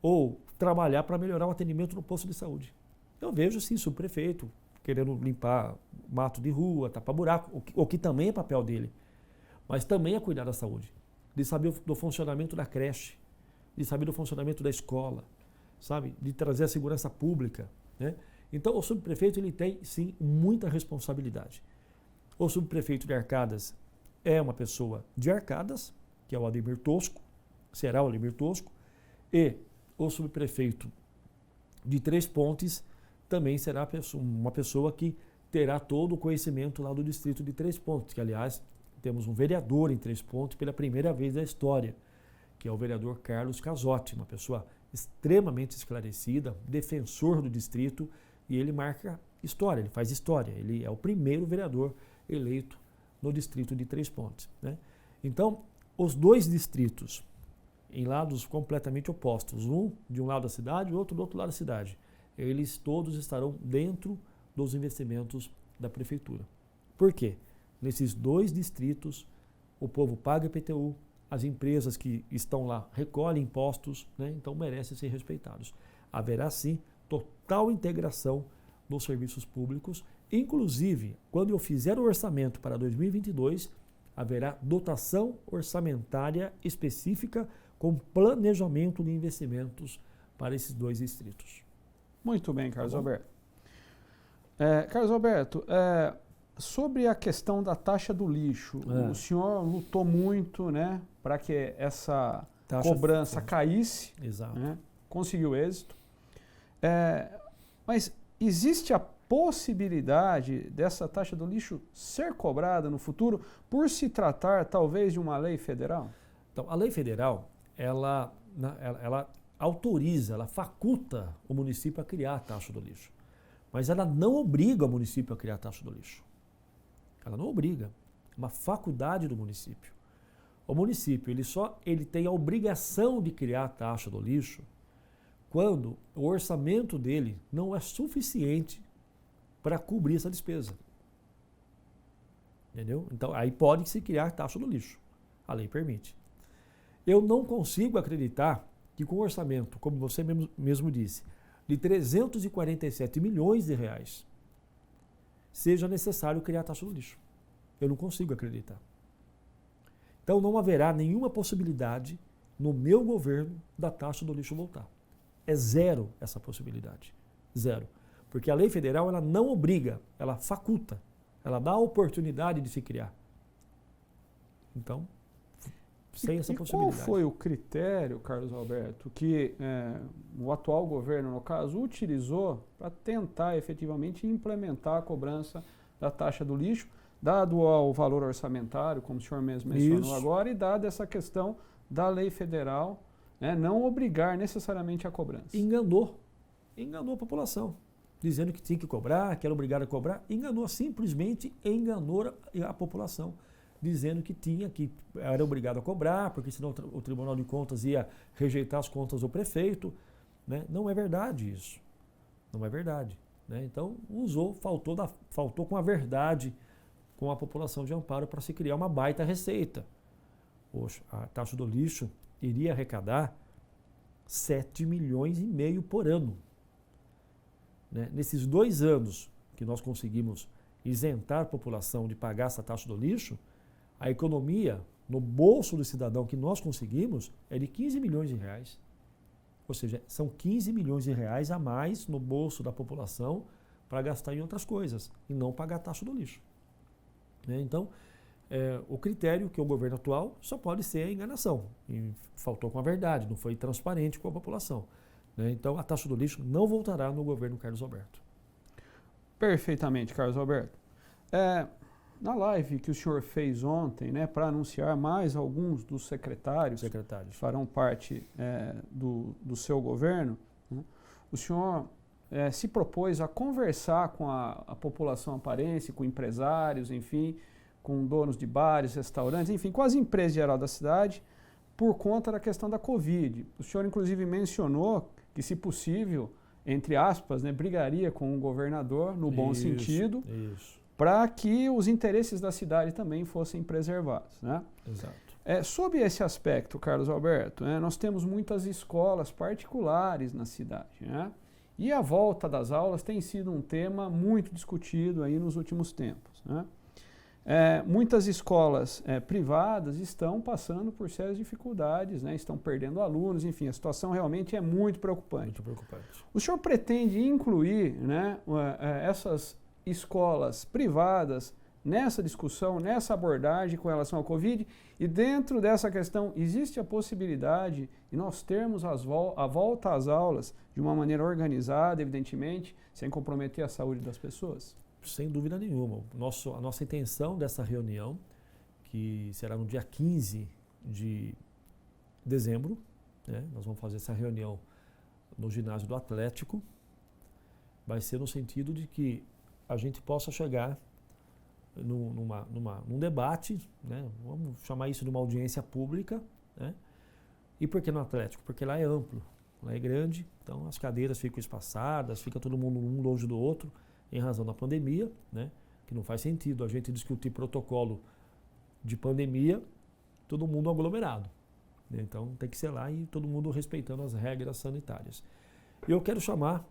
ou trabalhar para melhorar o atendimento no posto de saúde. Eu vejo, sim, subprefeito querendo limpar mato de rua, tapar buraco, o que também é papel dele, mas também é cuidar da saúde, de saber do funcionamento da creche, de saber do funcionamento da escola, sabe, de trazer a segurança pública, né? Então, o subprefeito, ele tem, sim, muita responsabilidade. O subprefeito de Arcadas é uma pessoa de Arcadas, que é o Ademir Tosco, será o Ademir Tosco, e o subprefeito de Três Pontes também será uma pessoa que terá todo o conhecimento lá do distrito de Três Pontes, que, aliás, temos um vereador em Três Pontes pela primeira vez da história, que é o vereador Carlos Casotti, uma pessoa extremamente esclarecida, defensor do distrito, e ele marca história, ele faz história, ele é o primeiro vereador eleito no distrito de Três Pontes, né? Então, os dois distritos, em lados completamente opostos, um de um lado da cidade e outro do outro lado da cidade, eles todos estarão dentro dos investimentos da prefeitura. Por quê? Nesses dois distritos, o povo paga IPTU, as empresas que estão lá recolhem impostos, né? Então merecem ser respeitados. Haverá, sim, total integração dos serviços públicos, inclusive, quando eu fizer o orçamento para 2022, haverá dotação orçamentária específica com planejamento de investimentos para esses dois distritos. Muito bem, Carlos Alberto. Carlos Alberto, sobre a questão da taxa do lixo, o senhor lutou muito, né, para que essa cobrança caísse. Exato. Né, conseguiu êxito. Mas existe a possibilidade dessa taxa do lixo ser cobrada no futuro por se tratar talvez de uma lei federal? Então, a lei federal, ela autoriza, ela faculta o município a criar a taxa do lixo. Mas ela não obriga o município a criar a taxa do lixo. Ela não obriga. É uma faculdade do município. O município, ele tem a obrigação de criar a taxa do lixo quando o orçamento dele não é suficiente para cobrir essa despesa. Entendeu? Então, aí pode se criar a taxa do lixo. A lei permite. Eu não consigo acreditar que com o orçamento, como você mesmo disse, de 347 milhões de reais, seja necessário criar a taxa do lixo. Eu não consigo acreditar. Então não haverá nenhuma possibilidade no meu governo da taxa do lixo voltar. É zero essa possibilidade. Zero. Porque a lei federal, ela não obriga, ela faculta, ela dá a oportunidade de se criar. Então, sem essa possibilidade. Qual foi o critério, Carlos Alberto, que o atual governo, no caso, utilizou para tentar efetivamente implementar a cobrança da taxa do lixo, dado ao valor orçamentário, como o senhor mesmo mencionou agora, e dada essa questão da lei federal, né, não obrigar necessariamente a cobrança? Enganou a população, dizendo que tinha que cobrar, que era obrigado a cobrar, simplesmente enganou a população, dizendo que era obrigado a cobrar, porque senão o Tribunal de Contas ia rejeitar as contas do prefeito, né? Não é verdade isso, não é verdade, né? Então faltou com a verdade com a população de Amparo para se criar uma baita receita. Poxa, a taxa do lixo iria arrecadar 7,5 milhões por ano. Né? Nesses 2 anos que nós conseguimos isentar a população de pagar essa taxa do lixo, a economia no bolso do cidadão que nós conseguimos é de 15 milhões de reais. Ou seja, são 15 milhões de reais a mais no bolso da população para gastar em outras coisas e não pagar a taxa do lixo. Né? Então, o critério que o governo atual só pode ser a enganação. E faltou com a verdade, não foi transparente com a população. Né? Então, a taxa do lixo não voltará no governo Carlos Alberto. Perfeitamente, Carlos Alberto. Na live que o senhor fez ontem, né, para anunciar mais alguns dos secretários que farão parte do seu governo, né, o senhor se propôs a conversar com a população aparense, com empresários, enfim, com donos de bares, restaurantes, enfim, com as empresas geral da cidade, por conta da questão da Covid. O senhor, inclusive, mencionou que, se possível, entre aspas, né, brigaria com o governador, no bom sentido, para que os interesses da cidade também fossem preservados. Né? Exato. Sob esse aspecto, Carlos Alberto, nós temos muitas escolas particulares na cidade, né? E a volta das aulas tem sido um tema muito discutido aí nos últimos tempos, né? Muitas escolas privadas estão passando por sérias dificuldades, né? Estão perdendo alunos, enfim, a situação realmente é muito preocupante. Muito preocupante. O senhor pretende incluir, né, essas escolas privadas nessa discussão, nessa abordagem com relação à Covid? E dentro dessa questão, existe a possibilidade de nós termos a volta às aulas de uma maneira organizada, evidentemente, sem comprometer a saúde das pessoas? Sem dúvida nenhuma. A nossa intenção dessa reunião, que será no dia 15 de dezembro, né? Nós vamos fazer essa reunião no ginásio do Atlético, vai ser no sentido de que a gente possa chegar num debate, né? Vamos chamar isso de uma audiência pública, né? E por que no Atlético? Porque lá é amplo, lá é grande, então as cadeiras ficam espaçadas, fica todo mundo um longe do outro, em razão da pandemia, né? Que não faz sentido a gente discutir protocolo de pandemia, todo mundo aglomerado. Né? Então tem que ser lá e todo mundo respeitando as regras sanitárias. E eu quero chamar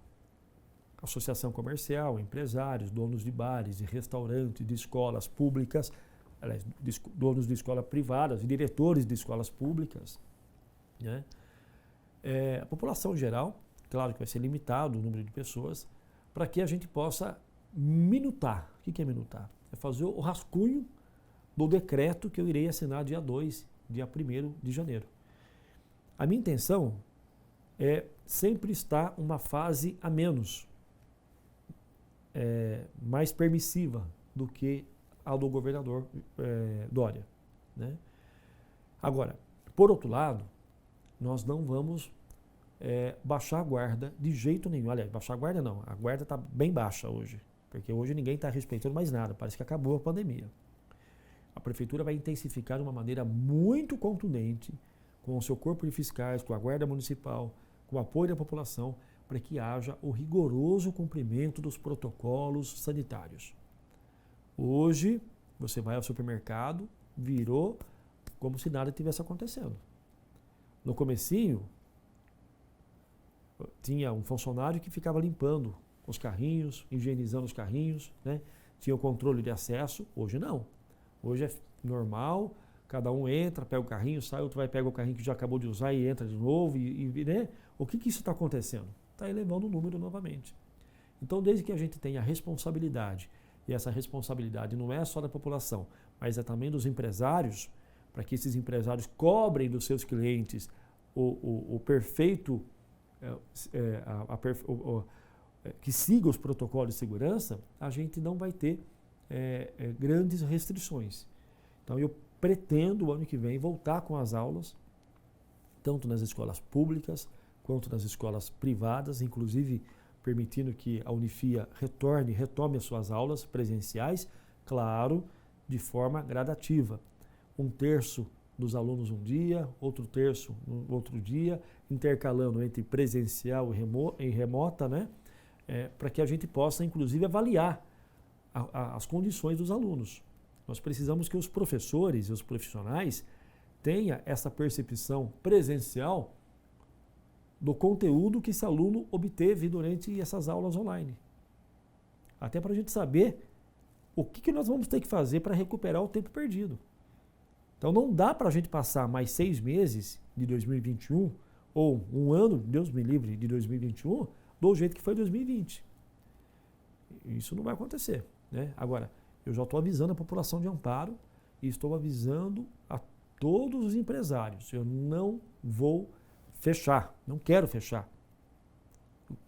associação comercial, empresários, donos de bares, de restaurantes, de escolas públicas, aliás, donos de escolas privadas e diretores de escolas públicas, né? A população geral, claro que vai ser limitado o número de pessoas, para que a gente possa minutar. O que é minutar? É fazer o rascunho do decreto que eu irei assinar dia 2, dia 1º de janeiro. A minha intenção é sempre estar uma fase a menos, mais permissiva do que a do governador Dória. Né? Agora, por outro lado, nós não vamos baixar a guarda de jeito nenhum. Aliás, baixar a guarda não, a guarda está bem baixa hoje, porque hoje ninguém está respeitando mais nada, parece que acabou a pandemia. A prefeitura vai intensificar de uma maneira muito contundente, com o seu corpo de fiscais, com a guarda municipal, com o apoio da população, para que haja o rigoroso cumprimento dos protocolos sanitários. Hoje, você vai ao supermercado, virou como se nada tivesse acontecendo. No comecinho, tinha um funcionário que ficava limpando os carrinhos, higienizando os carrinhos, né? Tinha o controle de acesso. Hoje não. Hoje é normal, cada um entra, pega o carrinho, sai, outro vai pegar o carrinho que já acabou de usar e entra de novo. Né? O que isso está acontecendo? Está elevando o número novamente. Então, desde que a gente tenha a responsabilidade, e essa responsabilidade não é só da população, mas é também dos empresários, para que esses empresários cobrem dos seus clientes o perfeito, que siga os protocolos de segurança, a gente não vai ter grandes restrições. Então, eu pretendo, o ano que vem, voltar com as aulas, tanto nas escolas públicas, quanto nas escolas privadas, inclusive permitindo que a Unifia retome as suas aulas presenciais, claro, de forma gradativa. 1/3 dos alunos um dia, outro terço no outro dia, intercalando entre presencial e remota, né? Para que a gente possa, inclusive, avaliar as condições dos alunos. Nós precisamos que os professores e os profissionais tenham essa percepção presencial do conteúdo que esse aluno obteve durante essas aulas online. Até para a gente saber o que nós vamos ter que fazer para recuperar o tempo perdido. Então não dá para a gente passar mais 6 meses de 2021 ou um ano, Deus me livre, de 2021, do jeito que foi 2020. Isso não vai acontecer. Né? Agora, eu já estou avisando a população de Amparo e estou avisando a todos os empresários, eu não vou fechar, não quero fechar.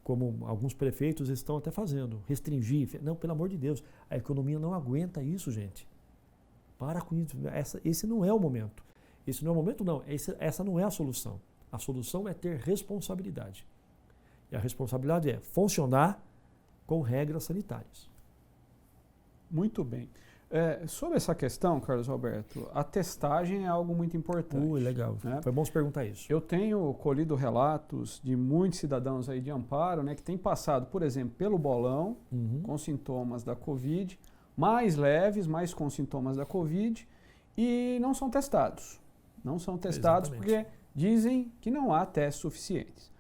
Como alguns prefeitos estão até fazendo, restringir. Não, pelo amor de Deus, a economia não aguenta isso, gente. Para com isso. Esse não é o momento. Esse não é o momento, não. Essa não é a solução. A solução é ter responsabilidade. E a responsabilidade é funcionar com regras sanitárias. Muito bem. Sobre essa questão, Carlos Alberto, a testagem é algo muito importante. Legal. Né? Foi bom você perguntar isso. Eu tenho colhido relatos de muitos cidadãos aí de Amparo, né, que têm passado, por exemplo, pelo bolão, com sintomas da Covid, mais leves, mas com sintomas da Covid, e não são testados. Não são testados porque dizem que não há testes suficientes.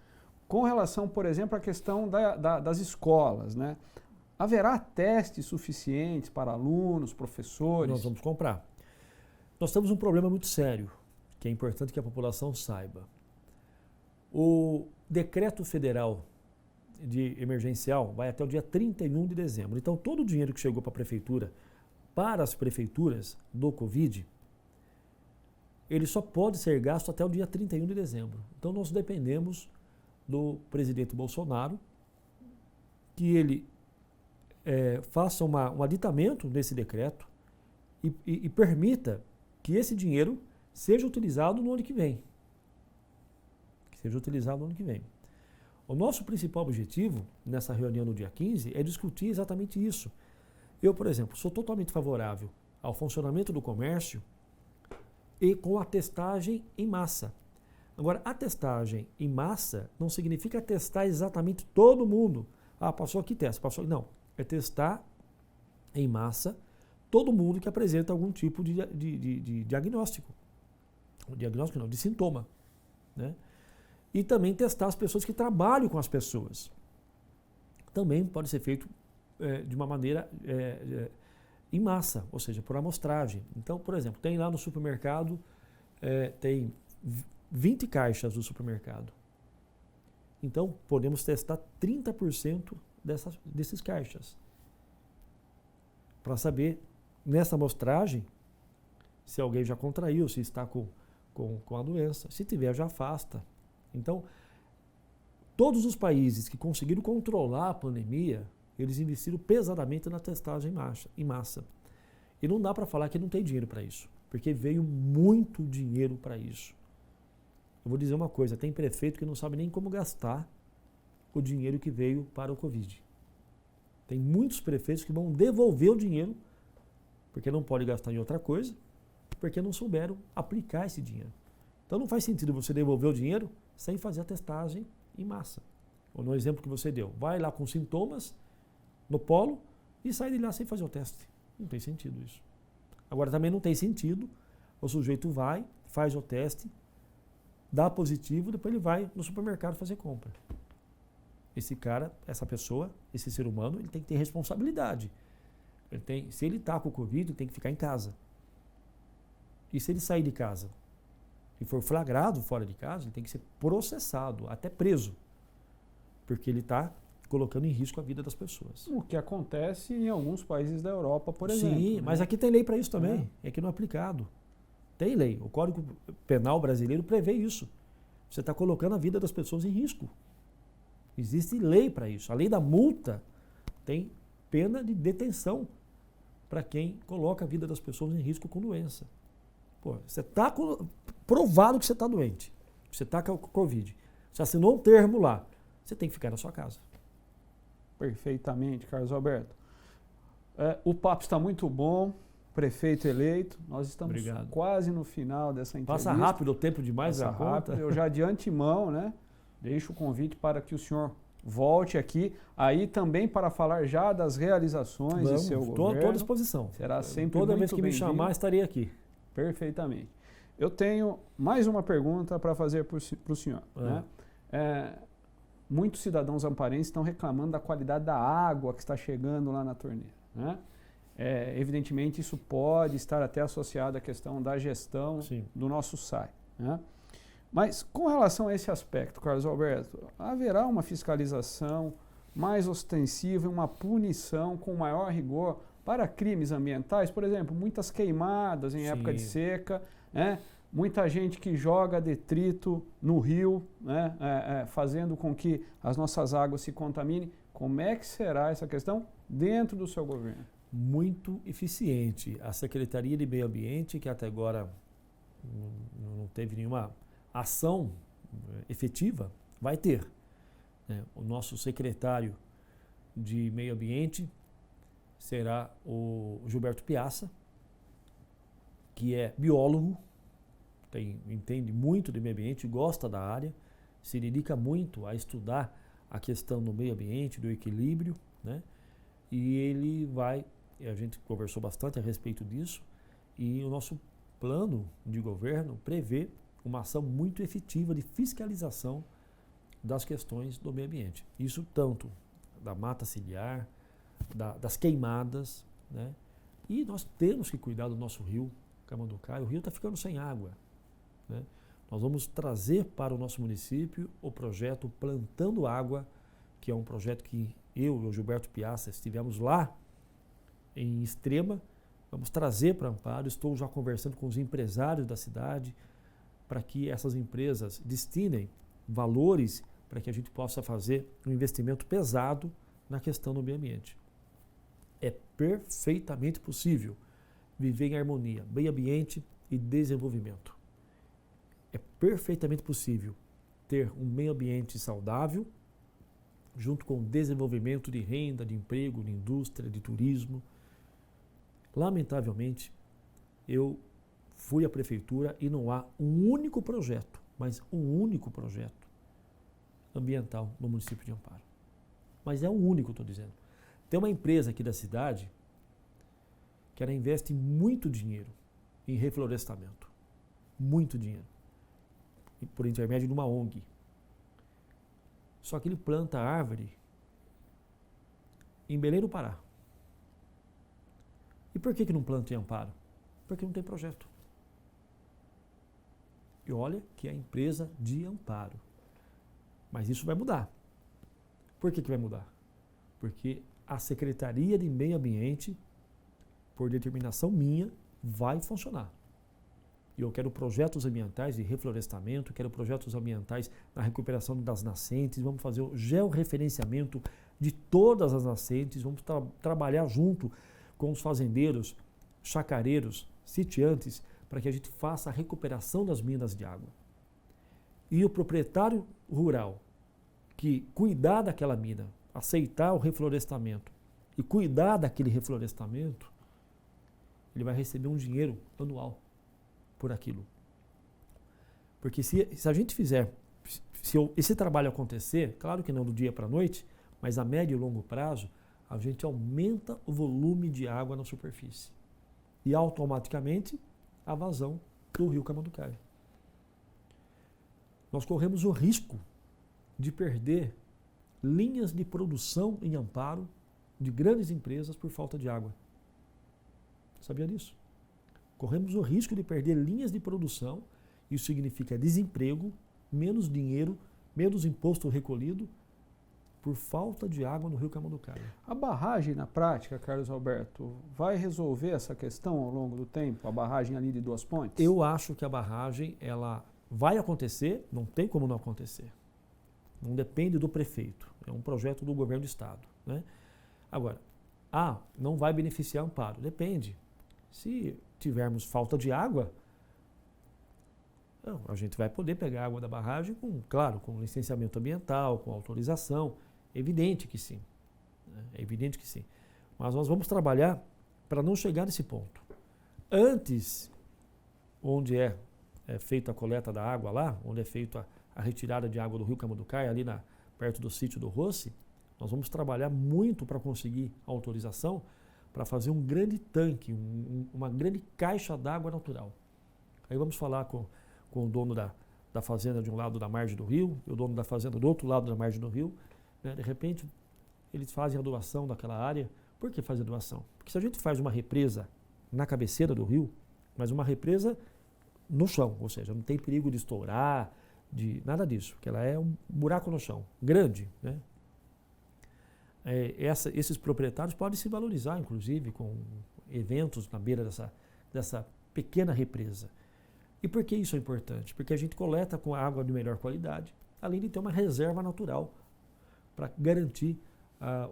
Com relação, por exemplo, à questão das escolas, né? Haverá testes suficientes para alunos, professores? Nós vamos comprar. Nós temos um problema muito sério, que é importante que a população saiba. O decreto federal de emergencial vai até o dia 31 de dezembro. Então, todo o dinheiro que chegou para a prefeitura, para as prefeituras do Covid, ele só pode ser gasto até o dia 31 de dezembro. Então, nós dependemos do presidente Bolsonaro, que ele faça um aditamento nesse decreto e permita que esse dinheiro seja utilizado no ano que vem. O nosso principal objetivo nessa reunião no dia 15 é discutir exatamente isso. Eu, por exemplo, sou totalmente favorável ao funcionamento do comércio e com a testagem em massa. Agora, a testagem em massa não significa testar exatamente todo mundo. Ah, passou aqui, testa, passou aqui. Não, é testar em massa todo mundo que apresenta algum tipo de diagnóstico. Diagnóstico não, de sintoma. Né? E também testar as pessoas que trabalham com as pessoas. Também pode ser feito de uma maneira em massa, ou seja, por amostragem. Então, por exemplo, tem lá no supermercado, tem 20 caixas do supermercado. Então, podemos testar 30% desses caixas. Para saber, nessa amostragem, se alguém já contraiu, se está com a doença. Se tiver, já afasta. Então, todos os países que conseguiram controlar a pandemia, eles investiram pesadamente na testagem em massa. E não dá para falar que não tem dinheiro para isso, porque veio muito dinheiro para isso. Eu vou dizer uma coisa, tem prefeito que não sabe nem como gastar o dinheiro que veio para o Covid. Tem muitos prefeitos que vão devolver o dinheiro, porque não pode gastar em outra coisa, porque não souberam aplicar esse dinheiro. Então não faz sentido você devolver o dinheiro sem fazer a testagem em massa. Ou no exemplo que você deu, vai lá com sintomas no polo e sai de lá sem fazer o teste. Não tem sentido isso. Agora também não tem sentido, o sujeito vai, faz o teste, dá positivo, depois ele vai no supermercado fazer compra. Esse cara, essa pessoa, esse ser humano, ele tem que ter responsabilidade. Se ele está com o Covid, ele tem que ficar em casa. E se ele sair de casa e for flagrado fora de casa, ele tem que ser processado, até preso. Porque ele está colocando em risco a vida das pessoas. O que acontece em alguns países da Europa, por exemplo. Sim, né? Mas aqui tem lei para isso também. É que não é aplicado. Tem lei. O Código Penal brasileiro prevê isso. Você está colocando a vida das pessoas em risco. Existe lei para isso. A lei da multa tem pena de detenção para quem coloca a vida das pessoas em risco com doença. Pô, você está provado que você está doente, que você está com o Covid. Você assinou um termo lá, você tem que ficar na sua casa. Perfeitamente, Carlos Alberto. O papo está muito bom, prefeito eleito. Nós estamos quase no final dessa entrevista. Passa rápido o tempo demais. Passa rápido. Eu já de antemão, né, deixo o convite para que o senhor volte aqui, aí também para falar já das realizações de seu governo. Estou à disposição. Será sempre toda muito vez que me chamar, estarei aqui. Perfeitamente. Eu tenho mais uma pergunta para fazer para o senhor. Né? Muitos cidadãos amparenses estão reclamando da qualidade da água que está chegando lá na torneira. Né? Evidentemente, isso pode estar até associado à questão da gestão do nosso SAI. Né? Mas, com relação a esse aspecto, Carlos Alberto, haverá uma fiscalização mais ostensiva e uma punição com maior rigor para crimes ambientais, por exemplo, muitas queimadas em época de seca, né? Muita gente que joga detrito no rio, né? Fazendo com que as nossas águas se contaminem. Como é que será essa questão dentro do seu governo? Muito eficiente. A Secretaria de Meio Ambiente, que até agora não teve nenhuma ação efetiva, vai ter, né? O nosso secretário de Meio Ambiente será o Gilberto Piazza, que é biólogo, entende muito de meio ambiente, gosta da área, se dedica muito a estudar a questão do meio ambiente, do equilíbrio, né? E ele a gente conversou bastante a respeito disso, e o nosso plano de governo prevê uma ação muito efetiva de fiscalização das questões do meio ambiente. Isso tanto da mata ciliar, das queimadas, né? E nós temos que cuidar do nosso rio Camanducaia. O rio está ficando sem água, né? Nós vamos trazer para o nosso município o projeto Plantando Água, que é um projeto que eu e o Gilberto Piazza estivemos lá em Extrema. Vamos trazer para Amparo. Estou já conversando com os empresários da cidade para que essas empresas destinem valores para que a gente possa fazer um investimento pesado na questão do meio ambiente. É perfeitamente possível viver em harmonia, meio ambiente e desenvolvimento. É perfeitamente possível ter um meio ambiente saudável, junto com o desenvolvimento de renda, de emprego, de indústria, de turismo. Lamentavelmente, eu fui à prefeitura e não há um único projeto, mas um único projeto ambiental no município de Amparo. Mas é o único, estou dizendo. Tem uma empresa aqui da cidade que ela investe muito dinheiro em reflorestamento. Muito dinheiro. Por intermédio de uma ONG. Só que ele planta árvore em Belém do Pará. E por que não planta em Amparo? Porque não tem projeto. E olha que é a empresa de Amparo. Mas isso vai mudar. Por que vai mudar? Porque a Secretaria de Meio Ambiente, por determinação minha, vai funcionar. E eu quero projetos ambientais de reflorestamento, quero projetos ambientais na recuperação das nascentes, vamos fazer o georreferenciamento de todas as nascentes, vamos trabalhar junto com os fazendeiros, chacareiros, sitiantes, para que a gente faça a recuperação das minas de água. E o proprietário rural que cuidar daquela mina, aceitar o reflorestamento e cuidar daquele reflorestamento, ele vai receber um dinheiro anual por aquilo. Porque se a gente fizer, se esse trabalho acontecer, claro que não do dia para a noite, mas a médio e longo prazo, a gente aumenta o volume de água na superfície. E automaticamente a vazão do rio Camanducaia. Nós corremos o risco de perder linhas de produção em Amparo de grandes empresas por falta de água. Sabia disso? Corremos o risco de perder linhas de produção, isso significa desemprego, menos dinheiro, menos imposto recolhido, por falta de água no rio Camanducaia. A barragem, na prática, Carlos Alberto, vai resolver essa questão ao longo do tempo? A barragem ali de Duas Pontes? Eu acho que a barragem, ela vai acontecer, não tem como não acontecer. Não depende do prefeito, é um projeto do governo do estado, né? Agora, não vai beneficiar Amparo, depende. Se tivermos falta de água, a gente vai poder pegar água da barragem, claro, com licenciamento ambiental, com autorização, evidente que sim, né? É evidente que sim. Mas nós vamos trabalhar para não chegar nesse ponto. Antes, onde é feita a coleta da água lá, onde é feita a retirada de água do rio Camanducaia, ali perto do sítio do Rossi, nós vamos trabalhar muito para conseguir a autorização para fazer um grande tanque, uma grande caixa d'água natural. Aí vamos falar com o dono da fazenda de um lado da margem do rio e o dono da fazenda do outro lado da margem do rio, né? De repente, eles fazem a doação daquela área. Por que fazem a doação? Porque se a gente faz uma represa na cabeceira do rio, mas uma represa no chão, ou seja, não tem perigo de estourar, de nada disso, porque ela é um buraco no chão, grande, né? esses proprietários podem se valorizar, inclusive, com eventos na beira dessa pequena represa. E por que isso é importante? Porque a gente coleta com água de melhor qualidade, além de ter uma reserva natural para garantir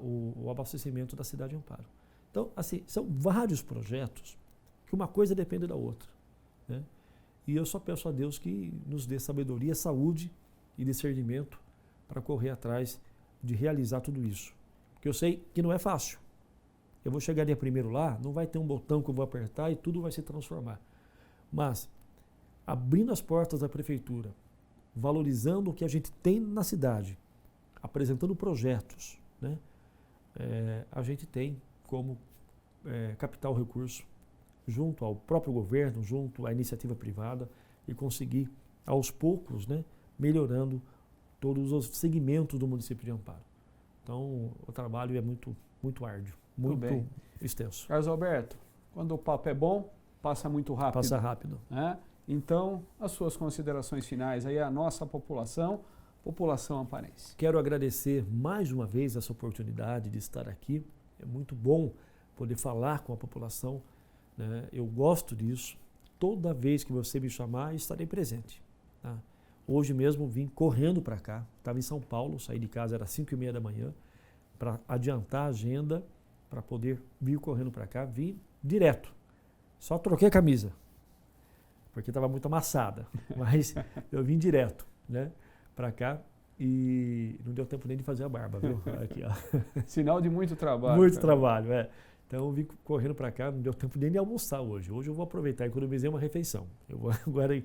o abastecimento da cidade de Amparo. Então, assim, são vários projetos que uma coisa depende da outra, né? E eu só peço a Deus que nos dê sabedoria, saúde e discernimento para correr atrás de realizar tudo isso. Porque eu sei que não é fácil. Eu vou chegar dia primeiro lá, não vai ter um botão que eu vou apertar e tudo vai se transformar. Mas, abrindo as portas da prefeitura, valorizando o que a gente tem na cidade, apresentando projetos, né? A gente tem como captar o recurso junto ao próprio governo, junto à iniciativa privada e conseguir, aos poucos, né, melhorando todos os segmentos do município de Amparo. Então, o trabalho é muito, muito árduo, muito extenso. Carlos Alberto, quando o papo é bom, passa muito rápido. Passa rápido. Né? Então, as suas considerações finais aí, a nossa população amparense. Quero agradecer mais uma vez essa oportunidade de estar aqui. É muito bom poder falar com a população, né? Eu gosto disso. Toda vez que você me chamar, estarei presente. Tá? Hoje mesmo vim correndo para cá. Estava em São Paulo, saí de casa, era 5h30 da manhã, para adiantar a agenda, para poder vir correndo para cá. Vim direto. Só troquei a camisa, porque estava muito amassada. Mas eu vim direto, né, para cá. E não deu tempo nem de fazer a barba, viu? Aqui, ó. Sinal de muito trabalho. Muito trabalho, Então eu vim correndo para cá, não deu tempo nem de almoçar hoje. Hoje eu vou aproveitar, economizei uma refeição. Eu vou agora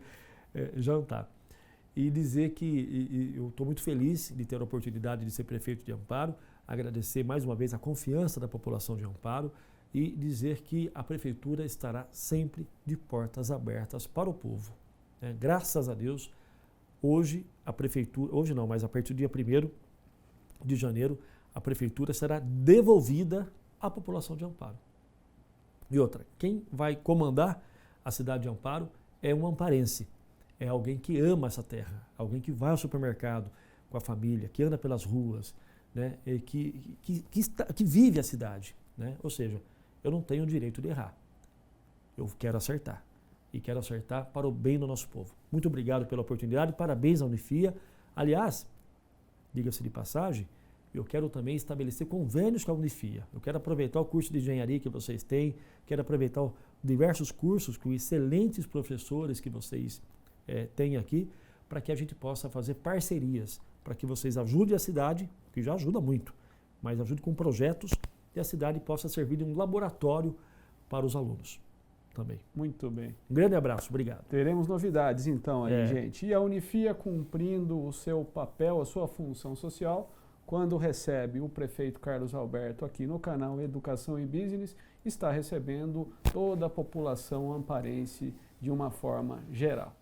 jantar. E dizer que eu estou muito feliz de ter a oportunidade de ser prefeito de Amparo, agradecer mais uma vez a confiança da população de Amparo e dizer que a prefeitura estará sempre de portas abertas para o povo. Graças a Deus, hoje a prefeitura, hoje não, mas a partir do dia 1º de janeiro, a prefeitura será devolvida à população de Amparo. E outra, quem vai comandar a cidade de Amparo é um amparense, é alguém que ama essa terra, alguém que vai ao supermercado com a família, que anda pelas ruas, né, e que vive a cidade, né? Ou seja, eu não tenho o direito de errar, eu quero acertar. E quero acertar para o bem do nosso povo. Muito obrigado pela oportunidade, parabéns à Unifia. Aliás, diga-se de passagem, eu quero também estabelecer convênios com a Unifia. Eu quero aproveitar o curso de engenharia que vocês têm, quero aproveitar diversos cursos com excelentes professores que vocês têm aqui, para que a gente possa fazer parcerias, para que vocês ajudem a cidade, que já ajuda muito, mas ajude com projetos e a cidade possa servir de um laboratório para os alunos. Também. Muito bem. Um grande abraço, obrigado. Teremos novidades então aí, gente. E a Unifia cumprindo o seu papel, a sua função social, quando recebe o prefeito Carlos Alberto aqui no canal Educação e Business, está recebendo toda a população amparense de uma forma geral.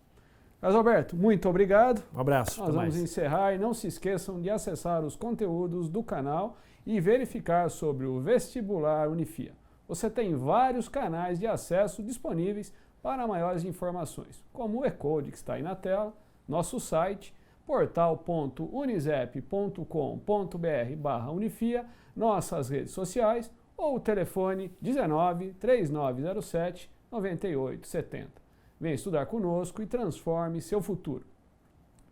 Carlos Alberto, muito obrigado. Um abraço. Nós vamos encerrar e não se esqueçam de acessar os conteúdos do canal e verificar sobre o vestibular Unifia. Você tem vários canais de acesso disponíveis para maiores informações, como o e-code que está aí na tela, nosso site, portal.unisep.com.br/unifia, nossas redes sociais ou o telefone 19 3907 9870. Venha estudar conosco e transforme seu futuro.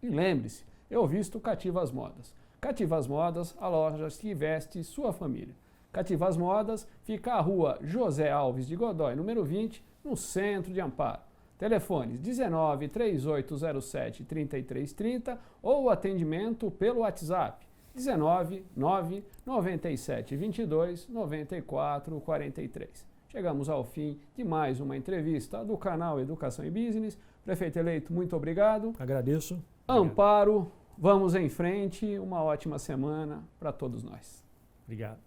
E lembre-se, eu visto Cativa as Modas. Cativa as Modas, a loja que veste sua família. Cativa as Modas fica à rua José Alves de Godoy, número 20, no centro de Amparo. Telefones 19 3807 3330 ou atendimento pelo WhatsApp 19 9 97 22 94 43. Chegamos ao fim de mais uma entrevista do canal Educação e Business. Prefeito eleito, muito obrigado. Agradeço. Amparo, vamos em frente. Uma ótima semana para todos nós. Obrigado.